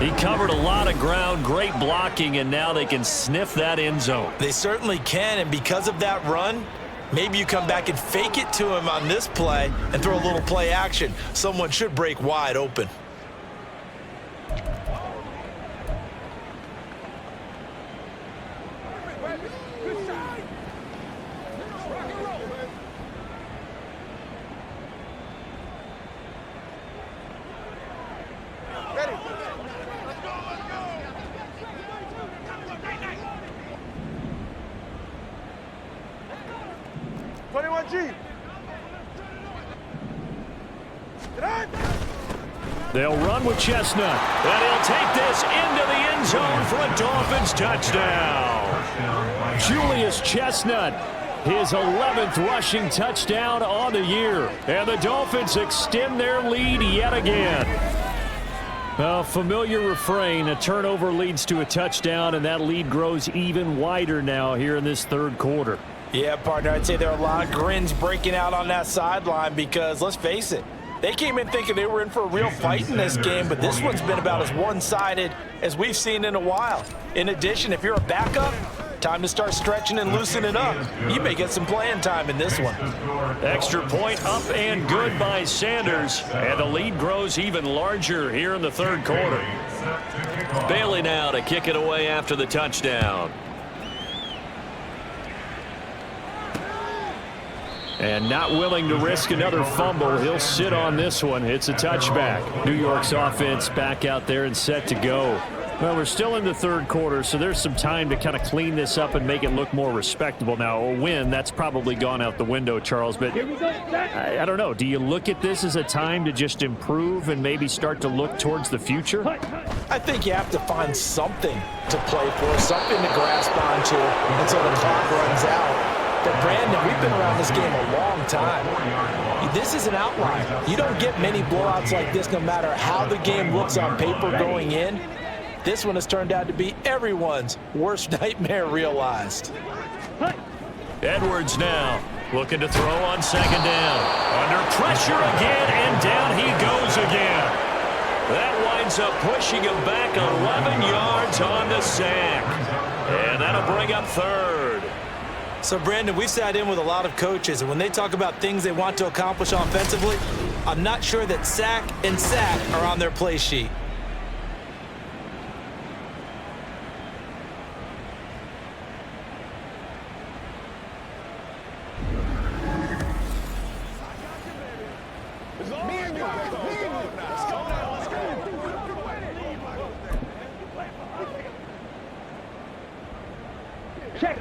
He covered a lot of ground, great blocking, and now they can sniff that end zone. They certainly can, and because of that run, maybe you come back and fake it to him on this play and throw a little play action. Someone should break wide open. They'll run with Chestnut, and he'll take this into the end zone for a Dolphins touchdown. Julius Chestnut, his 11th rushing touchdown on the year, and the Dolphins extend their lead yet again. A familiar refrain, a turnover leads to a touchdown, and that lead grows even wider now here in this 3rd quarter. Yeah, partner, I'd say there are a lot of grins breaking out on that sideline because, let's face it, they came in thinking they were in for a real fight in this game, but this one's been about as one-sided as we've seen in a while. In addition, if you're a backup, time to start stretching and loosening up. You may get some playing time in this one. Extra point up and good by Sanders, and the lead grows even larger here in the 3rd quarter. Bailey now to kick it away after the touchdown. And not willing to risk another fumble. He'll sit on this one. It's a touchback. New York's offense back out there and set to go. Well, we're still in the third quarter, so there's some time to kind of clean this up and make it look more respectable. Now, a win, that's probably gone out the window, Charles. But I don't know. Do you look at this as a time to just improve and maybe start to look towards the future? I think you have to find something to play for, something to grasp onto until the clock runs out. But, Brandon, we've been around this game a long time. This is an outlier. You don't get many blowouts like this no matter how the game looks on paper going in. This one has turned out to be everyone's worst nightmare realized. Edwards now looking to throw on second down. Under pressure again, and down he goes again. That winds up pushing him back 11 yards on the sack. And that'll bring up third. So, Brandon, we've sat in with a lot of coaches, and when they talk about things they want to accomplish offensively, I'm not sure that sack and sack are on their play sheet.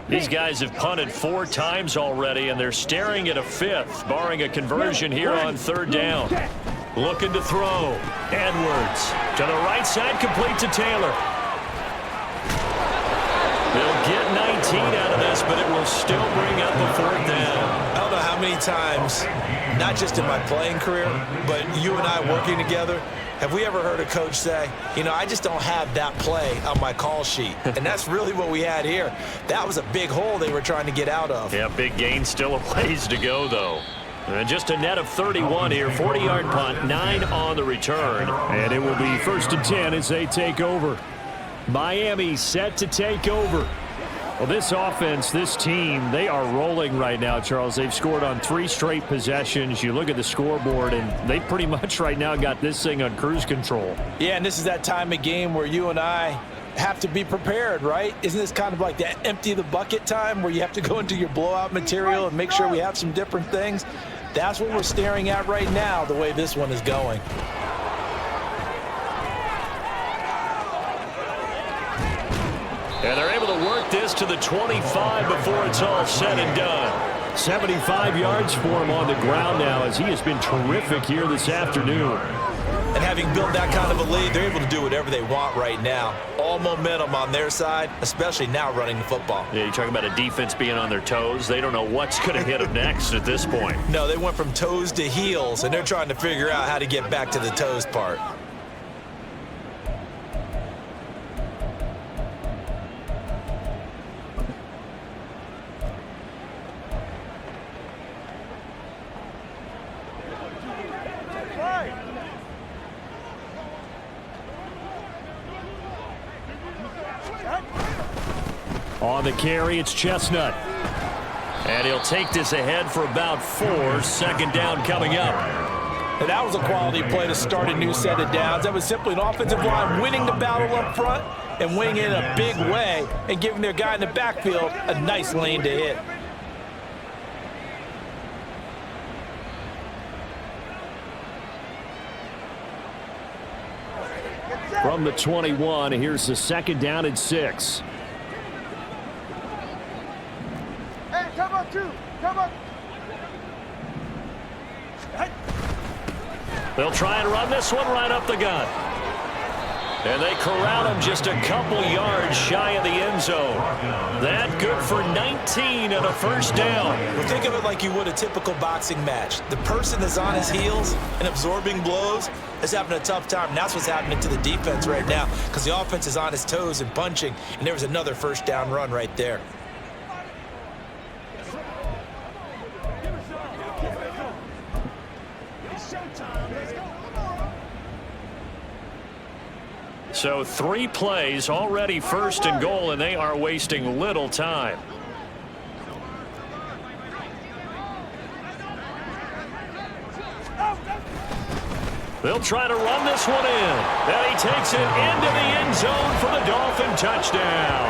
These guys have punted 4 times already, and they're staring at a 5th, barring a conversion here on third down. Looking to throw. Edwards to the right side, complete to Taylor. They'll get 19 out of this, but it will still bring up a 4th down. I don't know how many times, not just in my playing career, but you and I working together, have we ever heard a coach say, you know, I just don't have that play on my call sheet? And that's really what we had here. That was a big hole they were trying to get out of. Yeah, big gain, still a ways to go, though. And just a net of 31 here, 40-yard punt, 9 on the return. And it will be 1st and 10 as they take over. Miami set to take over. Well, this offense, this team, they are rolling right now, Charles. They've scored on 3 straight possessions. You look at the scoreboard, and they pretty much right now got this thing on cruise control. Yeah, and this is that time of game where you and I have to be prepared, right? Isn't this kind of like that empty the bucket time where you have to go into your blowout material and make sure we have some different things? That's what we're staring at right now, the way this one is going. And they're able to work this to the 25 before it's all said and done. 75 yards for him on the ground now as he has been terrific here this afternoon. And having built that kind of a lead, they're able to do whatever they want right now. All momentum on their side, especially now running the football. Yeah, you talk about a defense being on their toes. They don't know what's going to hit them next at this point. No, they went from toes to heels, and they're trying to figure out how to get back to the toes part. On the carry, it's Chestnut. And he'll take this ahead for about 4. 2nd down coming up. And that was a quality play to start a new set of downs. That was simply an offensive line winning the battle up front and winning it in a big way and giving their guy in the backfield a nice lane to hit. From the 21, here's the 2nd down and 6. Hey, come up, 2. Come up. They'll try and run this one right up the gut. And they corral him just a couple yards shy of the end zone. That good for 19 and a 1st down. Well, think of it like you would a typical boxing match. The person that's on his heels and absorbing blows is having a tough time. And that's what's happening to the defense right now because the offense is on his toes and punching. And there was another 1st down run right there. So 3 plays, already 1st and goal, and they are wasting little time. They'll try to run this one in. And he takes it into the end zone for the Dolphin touchdown.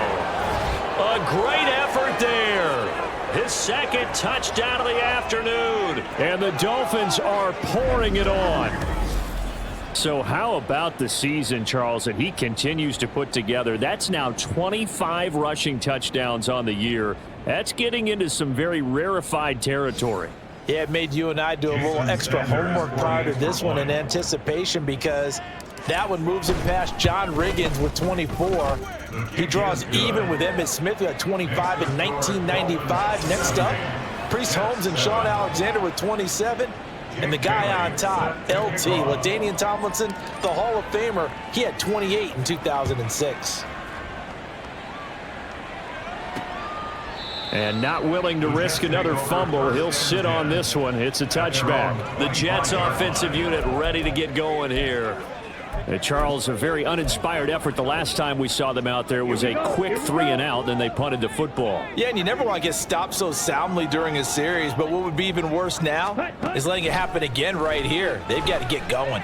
A great effort there. his second touchdown of the afternoon. And the Dolphins are pouring it on. So how about the season, Charles, that he continues to put together? That's now 25 rushing touchdowns on the year. That's getting into some very rarefied territory. Yeah, it made you and I do a little extra homework prior to this one in anticipation, because that one moves him past John Riggins with 24. He draws even with Emmitt Smith, who had 25 in 1995. Next up, Priest Holmes and Sean Alexander with 27. And the guy on top, LT, LaDainian Tomlinson, the Hall of Famer, he had 28 in 2006. And not willing to risk another fumble, he'll sit on this one. It's a touchback. The Jets offensive unit ready to get going here. Charles, a very uninspired effort. The last time we saw them out there was a quick 3-and-out, then they punted the football. Yeah, and you never want to get stopped so soundly during a series, but what would be even worse now is letting it happen again right here. They've got to get going.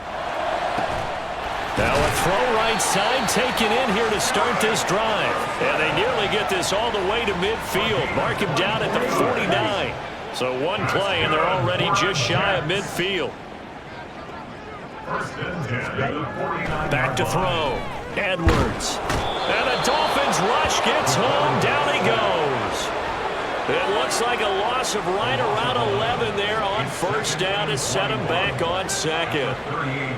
Now a throw right side taken in here to start this drive. And they nearly get this all the way to midfield. Mark him down at the 49. So one play, and they're already just shy of midfield. Back to throw. Edwards. And the Dolphins rush gets home. Down he goes. It looks like a loss of right around 11 there on first down to set him back on second.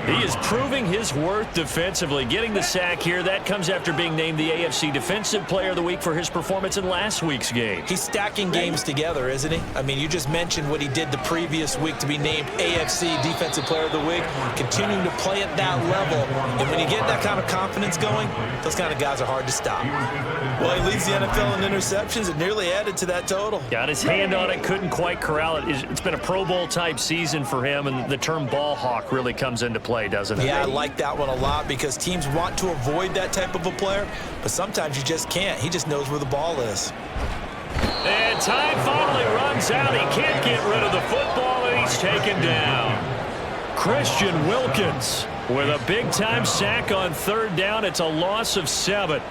He is proving his worth defensively. Getting the sack here, that comes after being named the AFC Defensive Player of the Week for his performance in last week's game. He's stacking games together, isn't he? I mean, you just mentioned what he did the previous week to be named AFC Defensive Player of the Week, continuing to play at that level. And when you get that kind of confidence going, those kind of guys are hard to stop. Well, he leads the NFL in interceptions and nearly added to that total. Got his hand on it, couldn't quite corral it. It's been a Pro Bowl type season for him, and the term ball hawk really comes into play, doesn't it? Yeah, I like that one a lot, because teams want to avoid that type of a player, but sometimes you just can't. He just knows where the ball is. And time finally runs out. He can't get rid of the football, and he's taken down. Christian Wilkins with a big-time sack on third down. It's a loss of 7.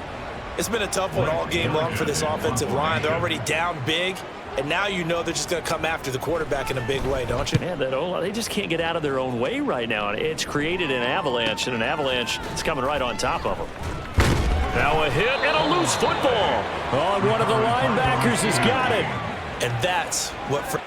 It's been a tough one all game long for this offensive line. They're already down big, and now you know they're just going to come after the quarterback in a big way, don't you? Man, they just can't get out of their own way right now. It's created an avalanche, and an avalanche is coming right on top of them. Now a hit and a loose football. Oh, and one of the linebackers has got it. And that's what...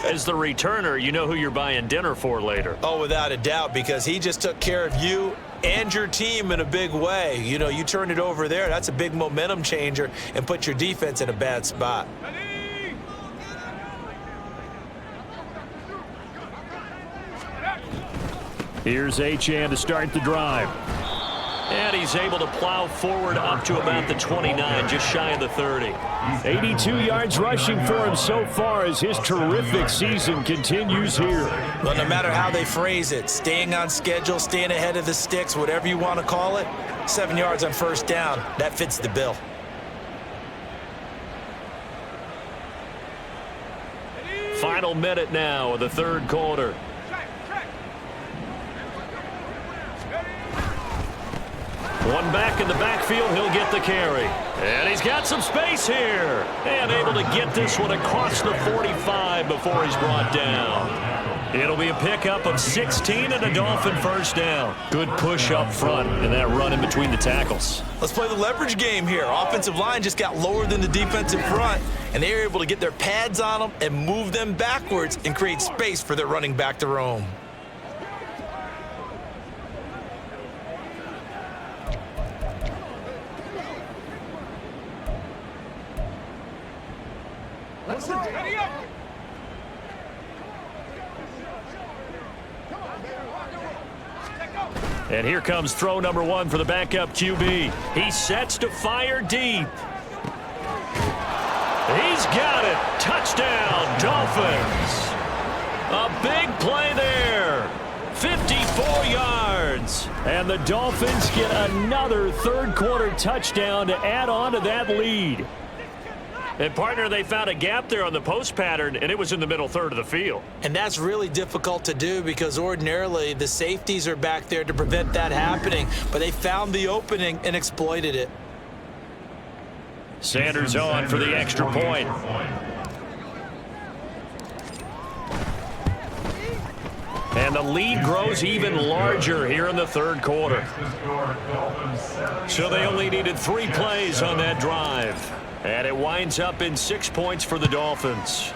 As the returner, you know who you're buying dinner for later. Oh, without a doubt, because he just took care of you and your team in a big way. You know, you turned it over there. That's a big momentum changer and put your defense in a bad spot. Here's Achane to start the drive. And he's able to plow forward up to about the 29, just shy of the 30. 82 yards rushing for him so far as his terrific season continues here. Well, no matter how they phrase it, staying on schedule, staying ahead of the sticks, whatever you want to call it, 7 yards on first down, that fits the bill. Final minute now of the third quarter. One back in the backfield, he'll get the carry. And he's got some space here. And able to get this one across the 45 before he's brought down. It'll be a pickup of 16 and a Dolphin first down. Good push up front and that run in between the tackles. Let's play the leverage game here. Offensive line just got lower than the defensive front, and they were able to get their pads on them and move them backwards and create space for their running back to roam. And here comes throw number 1 for the backup QB. He sets to fire deep. He's got it. Touchdown, Dolphins. A big play there. 54 yards. And the Dolphins get another third-quarter touchdown to add on to that lead. And, partner, they found a gap there on the post pattern, and it was in the middle third of the field. And that's really difficult to do because ordinarily the safeties are back there to prevent that happening. But they found the opening and exploited it. Sanders on for the extra point. And the lead grows even larger here in the third quarter. So they only needed 3 plays on that drive. And it winds up in 6 points for the Dolphins.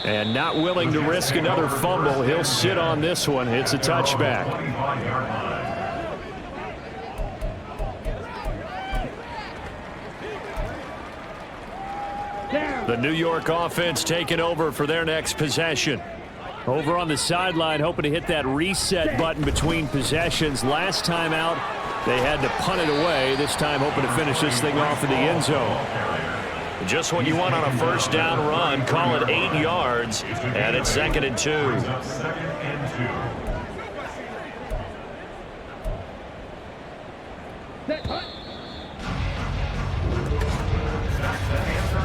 And not willing to risk another fumble. He'll sit on this one. It's a touchback. The New York offense taking over for their next possession. Over on the sideline, hoping to hit that reset button between possessions. Last time out, they had to punt it away. This time hoping to finish this thing off in the end zone. Just what you want on a first down run. Call it 8 yards. And it's 2nd and 2.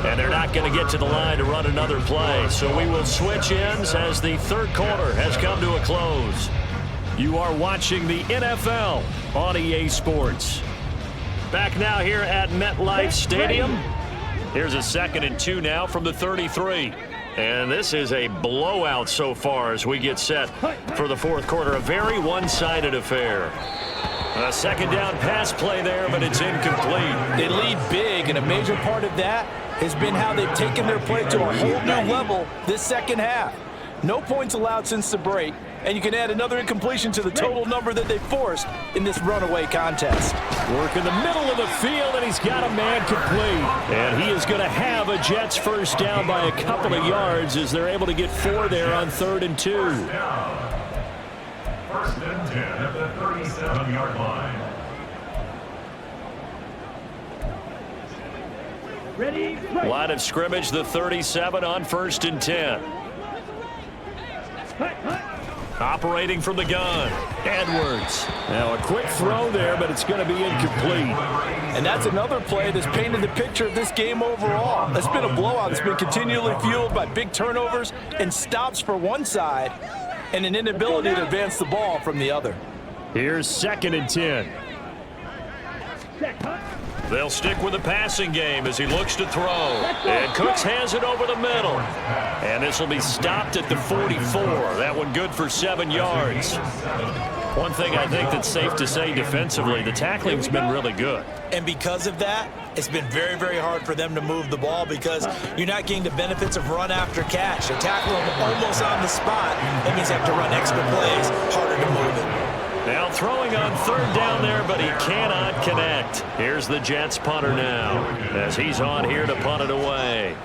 And they're not going to get to the line to run another play. So we will switch ends as the third quarter has come to a close. You are watching the NFL on EA Sports. Back now here at MetLife Stadium. Here's a 2nd and 2 now from the 33. And this is a blowout so far as we get set for the fourth quarter. A very one-sided affair. A second down pass play there, but it's incomplete. They lead big, and a major part of that has been how they've taken their play to a whole new level this second half. No points allowed since the break, and you can add another incompletion to the total number that they forced in this runaway contest. Work in the middle of the field, and he's got a man complete. And he is going to have a Jets first down by a couple of yards as they're able to get 4 there on 3rd and 2. First and 10 at the 37-yard line. Ready, play. Line of scrimmage, the 37 on 1st and 10. Operating from the gun, Edwards. Now a quick throw there, but it's going to be incomplete. And that's another play that's painted the picture of this game overall. It's been a blowout that's been continually fueled by big turnovers and stops for one side and an inability to advance the ball from the other. Here's 2nd and 10. They'll stick with the passing game as he looks to throw. And Cooks has it over the middle. And this will be stopped at the 44. That one good for 7 yards. One thing I think that's safe to say defensively, the tackling's been really good. And because of that, it's been very, very hard for them to move the ball because you're not getting the benefits of run after catch. They tackle them almost on the spot. That means they have to run extra plays, harder to move it. Now throwing on 3rd down there, but he cannot connect. Here's the Jets punter now as he's on here to punt it away.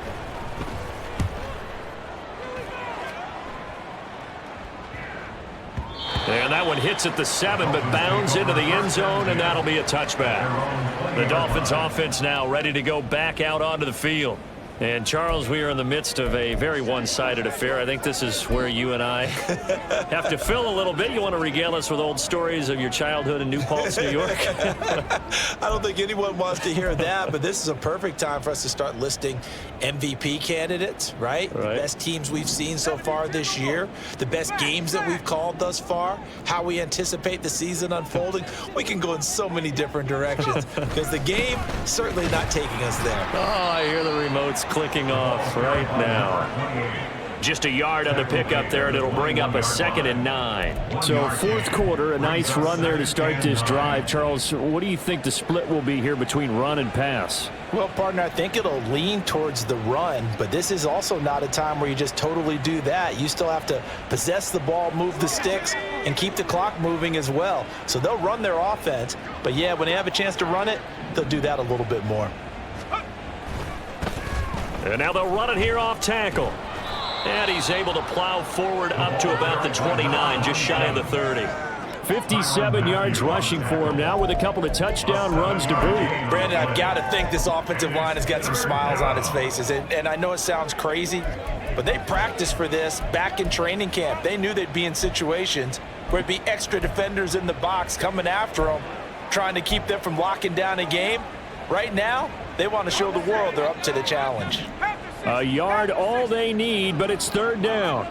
And that one hits at the 7, but bounds into the end zone, and that'll be a touchback. The Dolphins offense now ready to go back out onto the field. And, Charles, we are in the midst of a very one-sided affair. I think this is where you and I have to fill a little bit. You want to regale us with old stories of your childhood in New Paltz, New York? I don't think anyone wants to hear that, but this is a perfect time for us to start listing MVP candidates, right? The best teams we've seen so far this year, the best games that we've called thus far, how we anticipate the season unfolding. We can go in so many different directions because the game certainly not taking us there. Oh, I hear the remotes clicking off right now. Just a yard on the pickup there, and it'll bring up a 2nd and 9. So fourth quarter, a nice run there to start this drive. Charles, what do you think the split will be here between run and pass? Well, partner, I think it'll lean towards the run, but this is also not a time where you just totally do that. You still have to possess the ball, move the sticks, and keep the clock moving as well. So they'll run their offense, but yeah, when they have a chance to run it, they'll do that a little bit more. And now they'll run it here off tackle. And he's able to plow forward up to about the 29, just shy of the 30. 57 yards rushing for him now with a couple of touchdown runs to boot. Brandon, I've got to think this offensive line has got some smiles on its faces. And I know it sounds crazy, but they practiced for this back in training camp. They knew they'd be in situations where it'd be extra defenders in the box coming after them, trying to keep them from locking down a game. Right now, they want to show the world they're up to the challenge. A yard all they need, but it's 3rd down.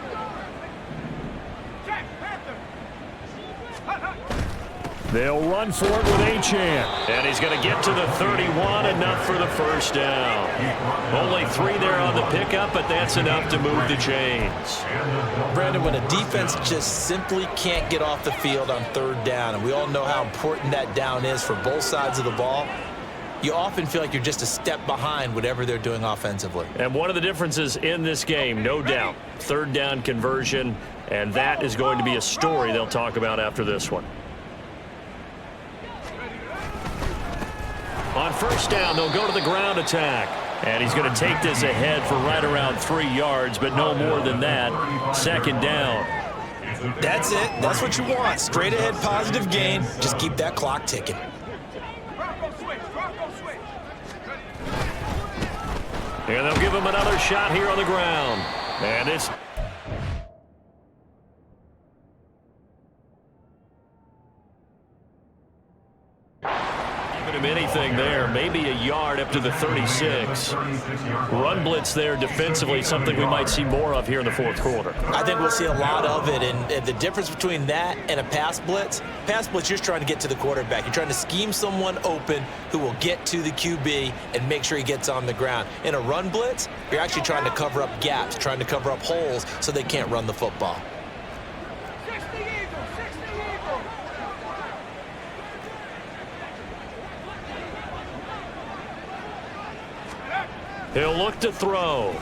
They'll run for it with Achane. And he's going to get to the 31, enough for the first down. Only 3 there on the pickup, but that's enough to move the chains. Brandon, when a defense just simply can't get off the field on 3rd down, and we all know how important that down is for both sides of the ball, you often feel like you're just a step behind whatever they're doing offensively. And one of the differences in this game, no doubt, 3rd down conversion, and that is going to be a story they'll talk about after this one. On 1st down, they'll go to the ground attack. And he's going to take this ahead for right around 3 yards, but no more than that. 2nd down. That's it. That's what you want. Straight ahead positive gain. Just keep that clock ticking. And they'll give him another shot here on the ground. And it's giving him anything there, maybe a yard up to the 36. Run blitz there defensively, something we might see more of here in the 4th quarter. I think we'll see a lot of it, and the difference between that and a pass blitz, you're just trying to get to the quarterback. You're trying to scheme someone open who will get to the QB and make sure he gets on the ground. In a run blitz, you're actually trying to cover up gaps, trying to cover up holes so they can't run the football. He'll look to throw.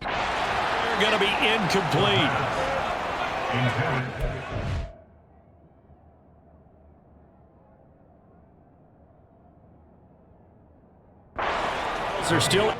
They're going to be incomplete. They're still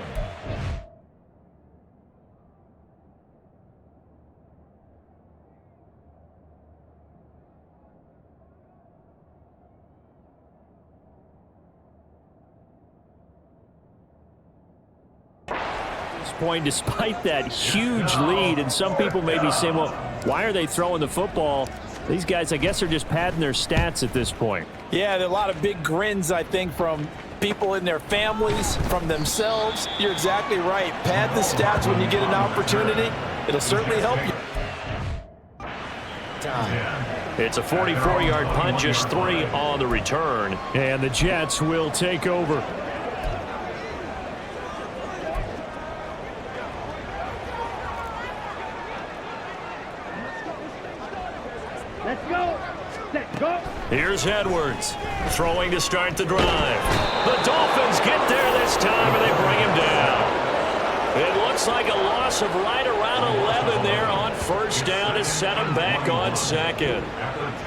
point despite that huge lead, and some people may be saying, well, why are they throwing the football? These guys, I guess, are just padding their stats at this point. Yeah, there are a lot of big grins, I think, from people in their families, from themselves. You're exactly right. Pad the stats when you get an opportunity. It'll certainly help you. It's a 44-yard punt, just 3 on the return. And the Jets will take over. Let's go. Let's go. Here's Edwards throwing to start the drive. The Dolphins get there this time, and they bring him down. It looks like a loss of right around 11 there on first down to set him back on second.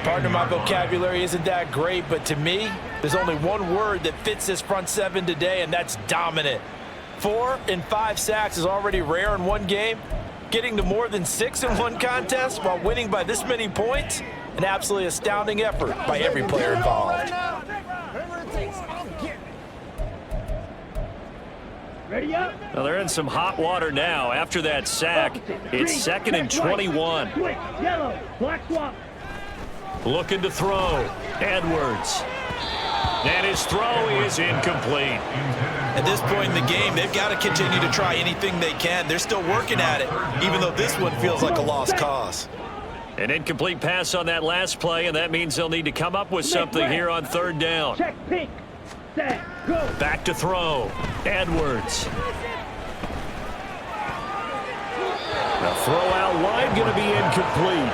Partner, my vocabulary isn't that great, but to me, there's only one word that fits this front seven today, and that's dominant. 4 and 5 sacks is already rare in one game. Getting to more than 6 in one contest while winning by this many points, an absolutely astounding effort by every player involved. Ready up. Well, they're in some hot water now. After that sack, it's 2nd and 21. Switch, yellow, black swap. Looking to throw. Edwards. And his throw is incomplete. At this point in the game, they've got to continue to try anything they can. They're still working at it, even though this one feels like a lost cause. An incomplete pass on that last play, and that means they'll need to come up with something here on third down. Check pink. Set. Go. Back to throw. Edwards. The throw out wide going to be incomplete.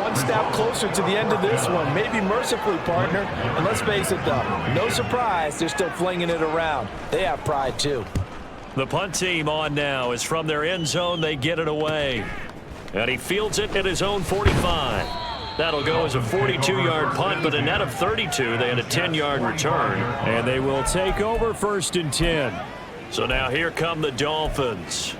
One step closer to the end of this one, maybe mercifully, partner. And let's face it, though, no surprise, they're still flinging it around. They have pride, too. The punt team on now is from their end zone. They get it away. And he fields it at his own 45. That'll go as a 42-yard punt, but a net of 32. They had a 10-yard return. And they will take over 1st and 10. So now here come the Dolphins.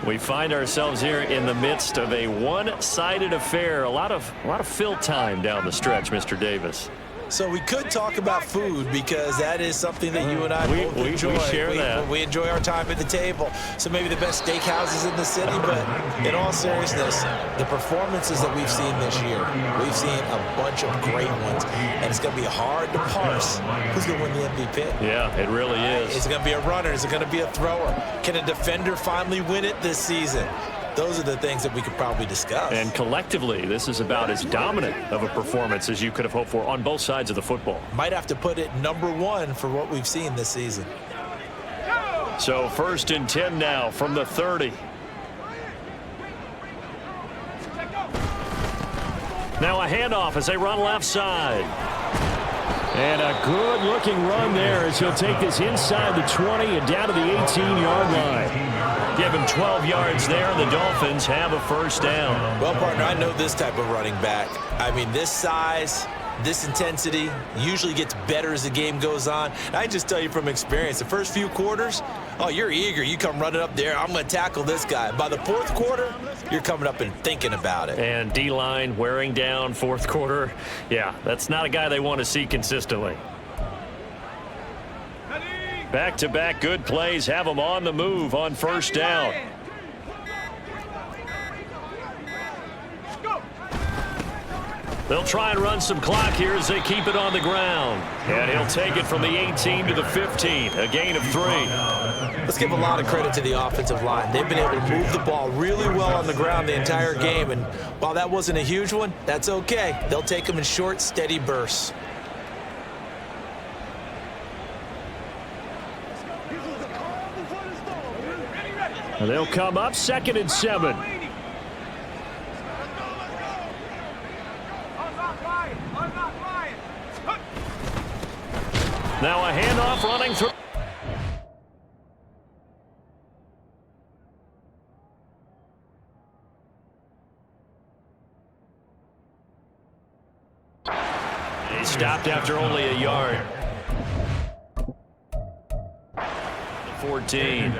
We find ourselves here in the midst of a one-sided affair. A lot of fill time down the stretch, Mr. Davis. So we could talk about food because that is something that you and I both enjoy. We share that. We enjoy our time at the table. So maybe the best steakhouses in the city, but in all seriousness, the performances that we've seen this year, we've seen a bunch of great ones, and it's going to be hard to parse who's going to win the MVP. Yeah, it really is. Is it going to be a runner? Is it going to be a thrower? Can a defender finally win it this season? Those are the things that we could probably discuss. And collectively, this is about as dominant of a performance as you could have hoped for on both sides of the football. Might have to put it #1 for what we've seen this season. So 1st and 10 now from the 30. Now a handoff as they run left side. And a good-looking run there as he'll take this inside the 20 and down to the 18-yard line. Give him 12 yards there, and the Dolphins have a 1st down. Well, partner, I know this type of running back. I mean, this size, this intensity usually gets better as the game goes on. And I just tell you from experience, the first few quarters, oh, you're eager. You come running up there, I'm going to tackle this guy. By the 4th quarter, you're coming up and thinking about it. And D-line wearing down 4th quarter. Yeah, that's not a guy they want to see consistently. Back-to-back good plays have them on the move on 1st down. They'll try and run some clock here as they keep it on the ground. And he'll take it from the 18 to the 15, a gain of 3. Let's give a lot of credit to the offensive line. They've been able to move the ball really well on the ground the entire game. And while that wasn't a huge one, that's okay. They'll take them in short, steady bursts. And they'll come up 2nd and 7. Now a handoff running through. He stopped after only a yard. 14.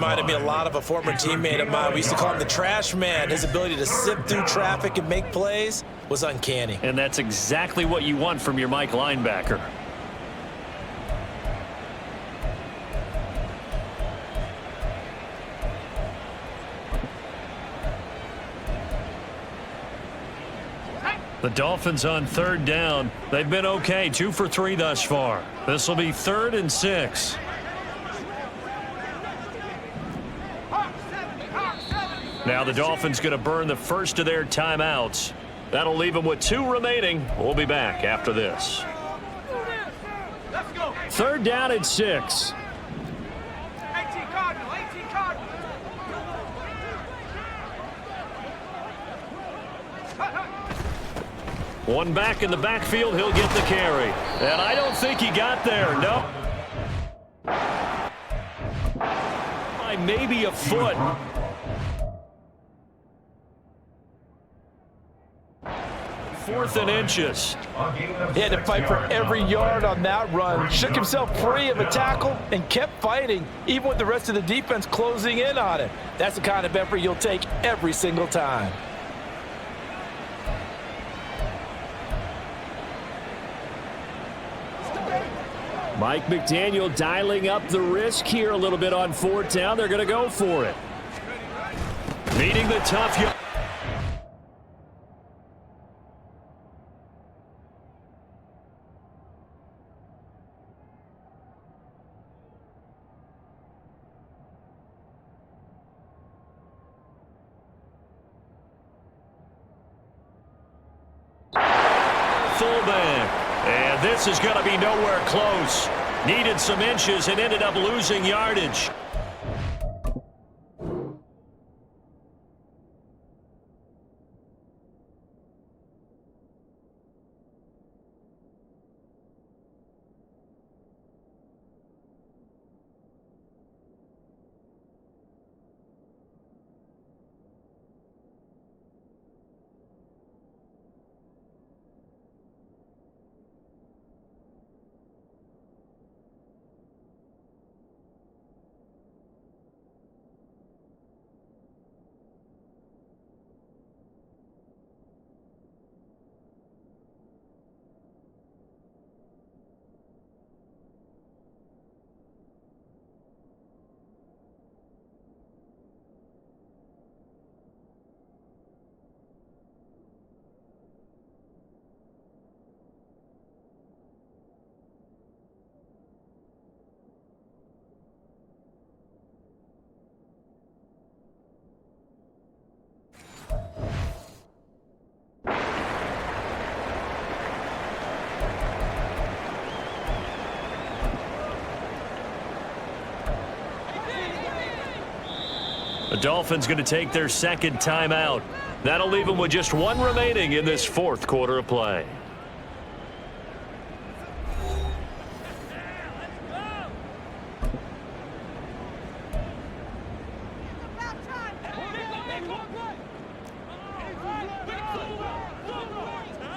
reminded me a lot of a former teammate of mine. We used to call him the trash man. His ability to sift through traffic and make plays was uncanny. And that's exactly what you want from your Mike linebacker. The Dolphins on third down. They've been okay, 2 for 3 thus far. This will be 3rd and 6. Now the Dolphins going to burn the first of their timeouts. That'll leave them with 2 remaining. We'll be back after this. 3rd down and 6. One back in the backfield, he'll get the carry. And I don't think he got there, no. By maybe a foot. 4th and inches. He had to fight for every yard on that run. Shook himself free of a tackle and kept fighting, even with the rest of the defense closing in on him. That's the kind of effort you'll take every single time. Mike McDaniel dialing up the risk here a little bit on 4th down. They're going to go for it. Meeting the tough. Fullback. And this is going to be nowhere close. Needed some inches and ended up losing yardage. The Dolphins going to take their 2nd timeout. That'll leave them with just 1 remaining in this 4th quarter of play.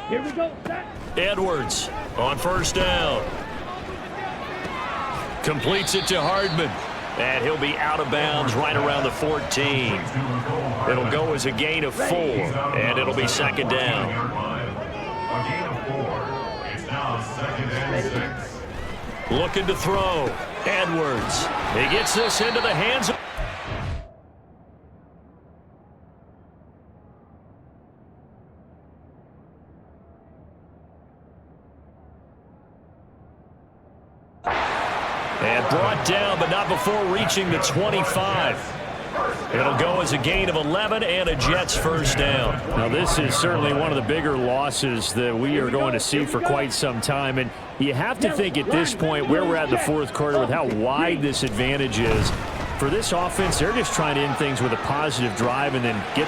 Here we go. Edwards on 1st down. Completes it to Hardman. And he'll be out of bounds right around the 14. It'll go as a gain of 4, and it'll be 2nd down. A gain of 4. It's now 2nd and 6. Looking to throw. Edwards. He gets this into the hands of... And brought down, but not before reaching the 25. It'll go as a gain of 11 and a Jets 1st down. Now, this is certainly one of the bigger losses that we are going to see for quite some time. And you have to think at this point where we're at in the 4th quarter with how wide this advantage is. For this offense, they're just trying to end things with a positive drive and then get...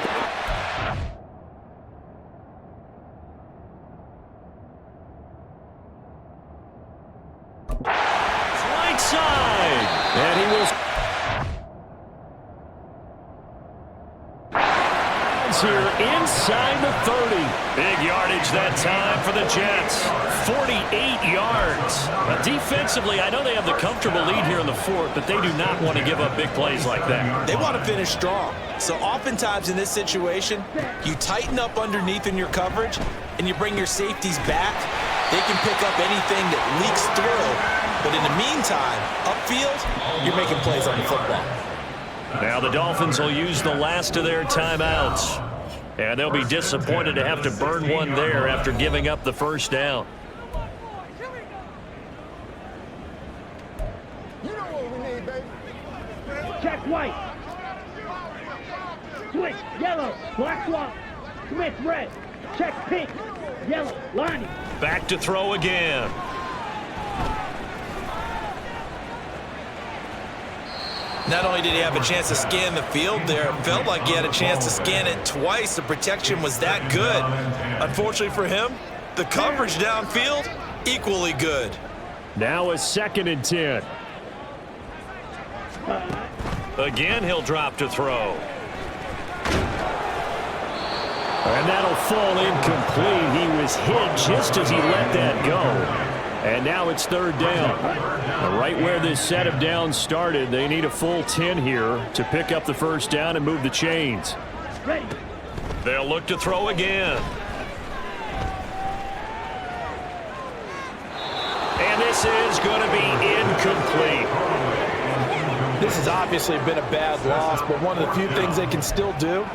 And he will here inside the 30. Big yardage that time for the Jets. 48 yards. Now, defensively, I know they have the comfortable lead here in the fourth, but they do not want to give up big plays like that. They want to finish strong. So oftentimes in this situation, you tighten up underneath in your coverage, and you bring your safeties back. They can pick up anything that leaks through. But in the meantime, upfield, you're making plays on the football. Now the Dolphins will use the last of their timeouts. And they'll be disappointed to have to burn one there after giving up the first down. You know what we need, baby. Check white. Switch yellow. Black swap. Switch red. Check pink. Yellow. Lining. Back to throw again. Not only did he have a chance to scan the field there, it felt like he had a chance to scan it twice. The protection was that good. Unfortunately for him, the coverage downfield, equally good. Now a 2nd and 10. Again, he'll drop to throw. And that'll fall incomplete. He was hit just as he let that go. And now it's 3rd down. And right where this set of downs started, they need a full 10 here to pick up the first down and move the chains. Ready. They'll look to throw again. And this is going to be incomplete. This has obviously been a bad loss, but one of the few things they can still do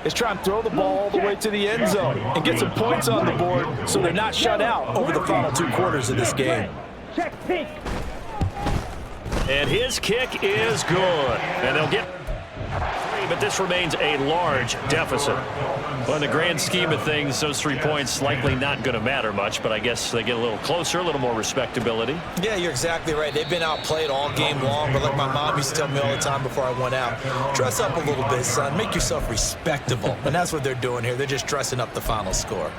is try and throw the ball all the way to the end zone and get some points on the board so they're not shut out over the final 2 quarters of this game. Check pink. And his kick is good. And they'll get 3, but this remains a large deficit. Well, in the grand scheme of things, those 3 points likely not going to matter much, but I guess they get a little closer, a little more respectability. Yeah, you're exactly right. They've been outplayed all game long, but like my mom used to tell me all the time before I went out, dress up a little bit, son. Make yourself respectable. And that's what they're doing here. They're just dressing up the final score.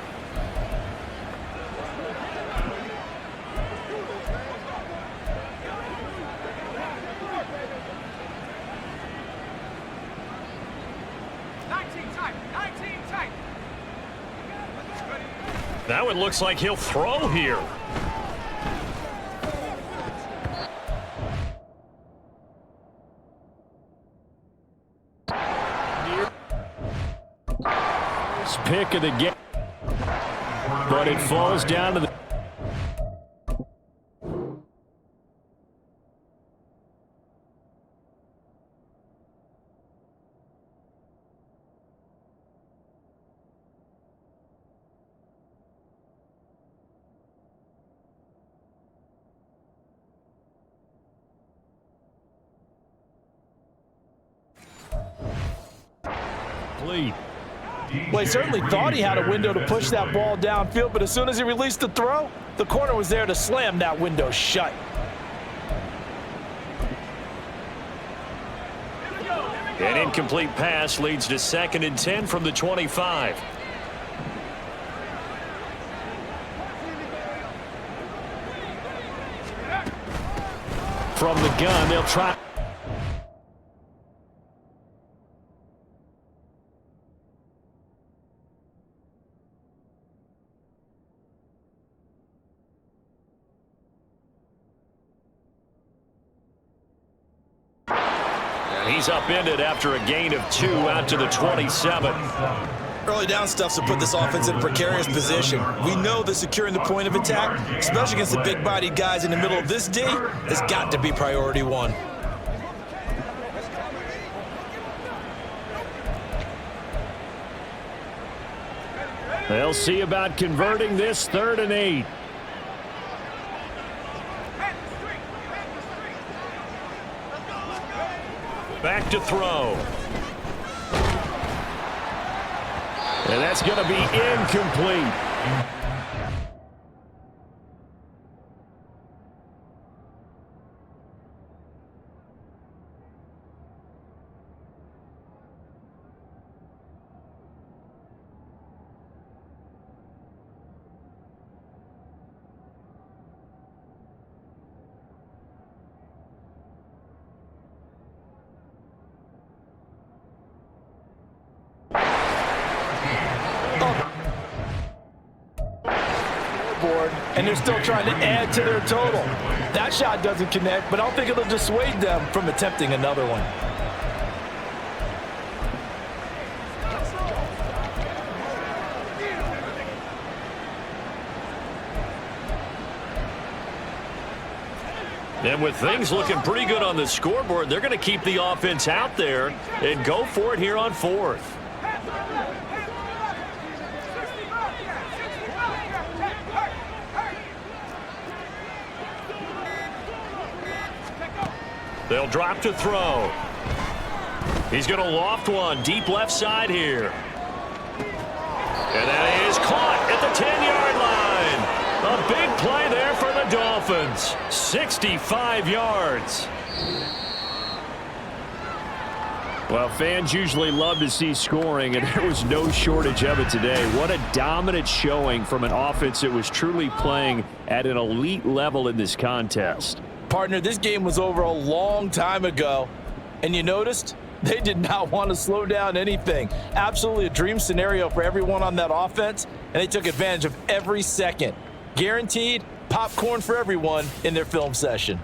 Now it looks like he'll throw here. First pick of the game. But it falls down to the... Well, he certainly thought he had a window to push that ball downfield, but as soon as he released the throw, the corner was there to slam that window shut. An incomplete pass leads to 2nd and 10 from the 25. From the gun, they'll try... He's upended after a gain of 2 out to the 27. Early down stuffs to put this offense in a precarious position. We know that securing the point of attack, especially against the big-bodied guys in the middle of this D, has got to be priority 1. They'll see about converting this 3rd and 8. Back to throw. And that's going to be incomplete. scoreboard, and they're still trying to add to their total. That shot doesn't connect, but I don't think it'll dissuade them from attempting another one. And with things looking pretty good on the scoreboard, they're going to keep the offense out there and go for it here on 4th. They'll drop to throw. He's going to loft one deep left side here. And that is caught at the 10-yard line. A big play there for the Dolphins. 65 yards. Well, fans usually love to see scoring, and there was no shortage of it today. What a dominant showing from an offense that was truly playing at an elite level in this contest. Partner, this game was over a long time ago, and you noticed they did not want to slow down anything. Absolutely a dream scenario for everyone on that offense, and they took advantage of every second. Guaranteed popcorn for everyone in their film session.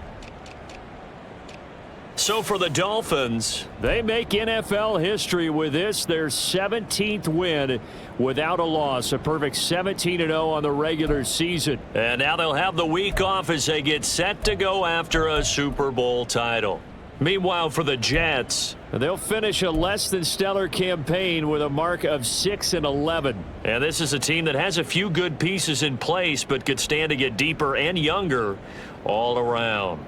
So for the Dolphins, They make NFL history with this, their 17th win without a loss. A perfect 17-0 on the regular season. and now they'll have the week off as they get set to go after a Super Bowl title. Meanwhile, for the Jets, They'll finish a less than stellar campaign with a mark of 6-11. and this is a team that has a few good pieces in place but could stand to get deeper and younger all around.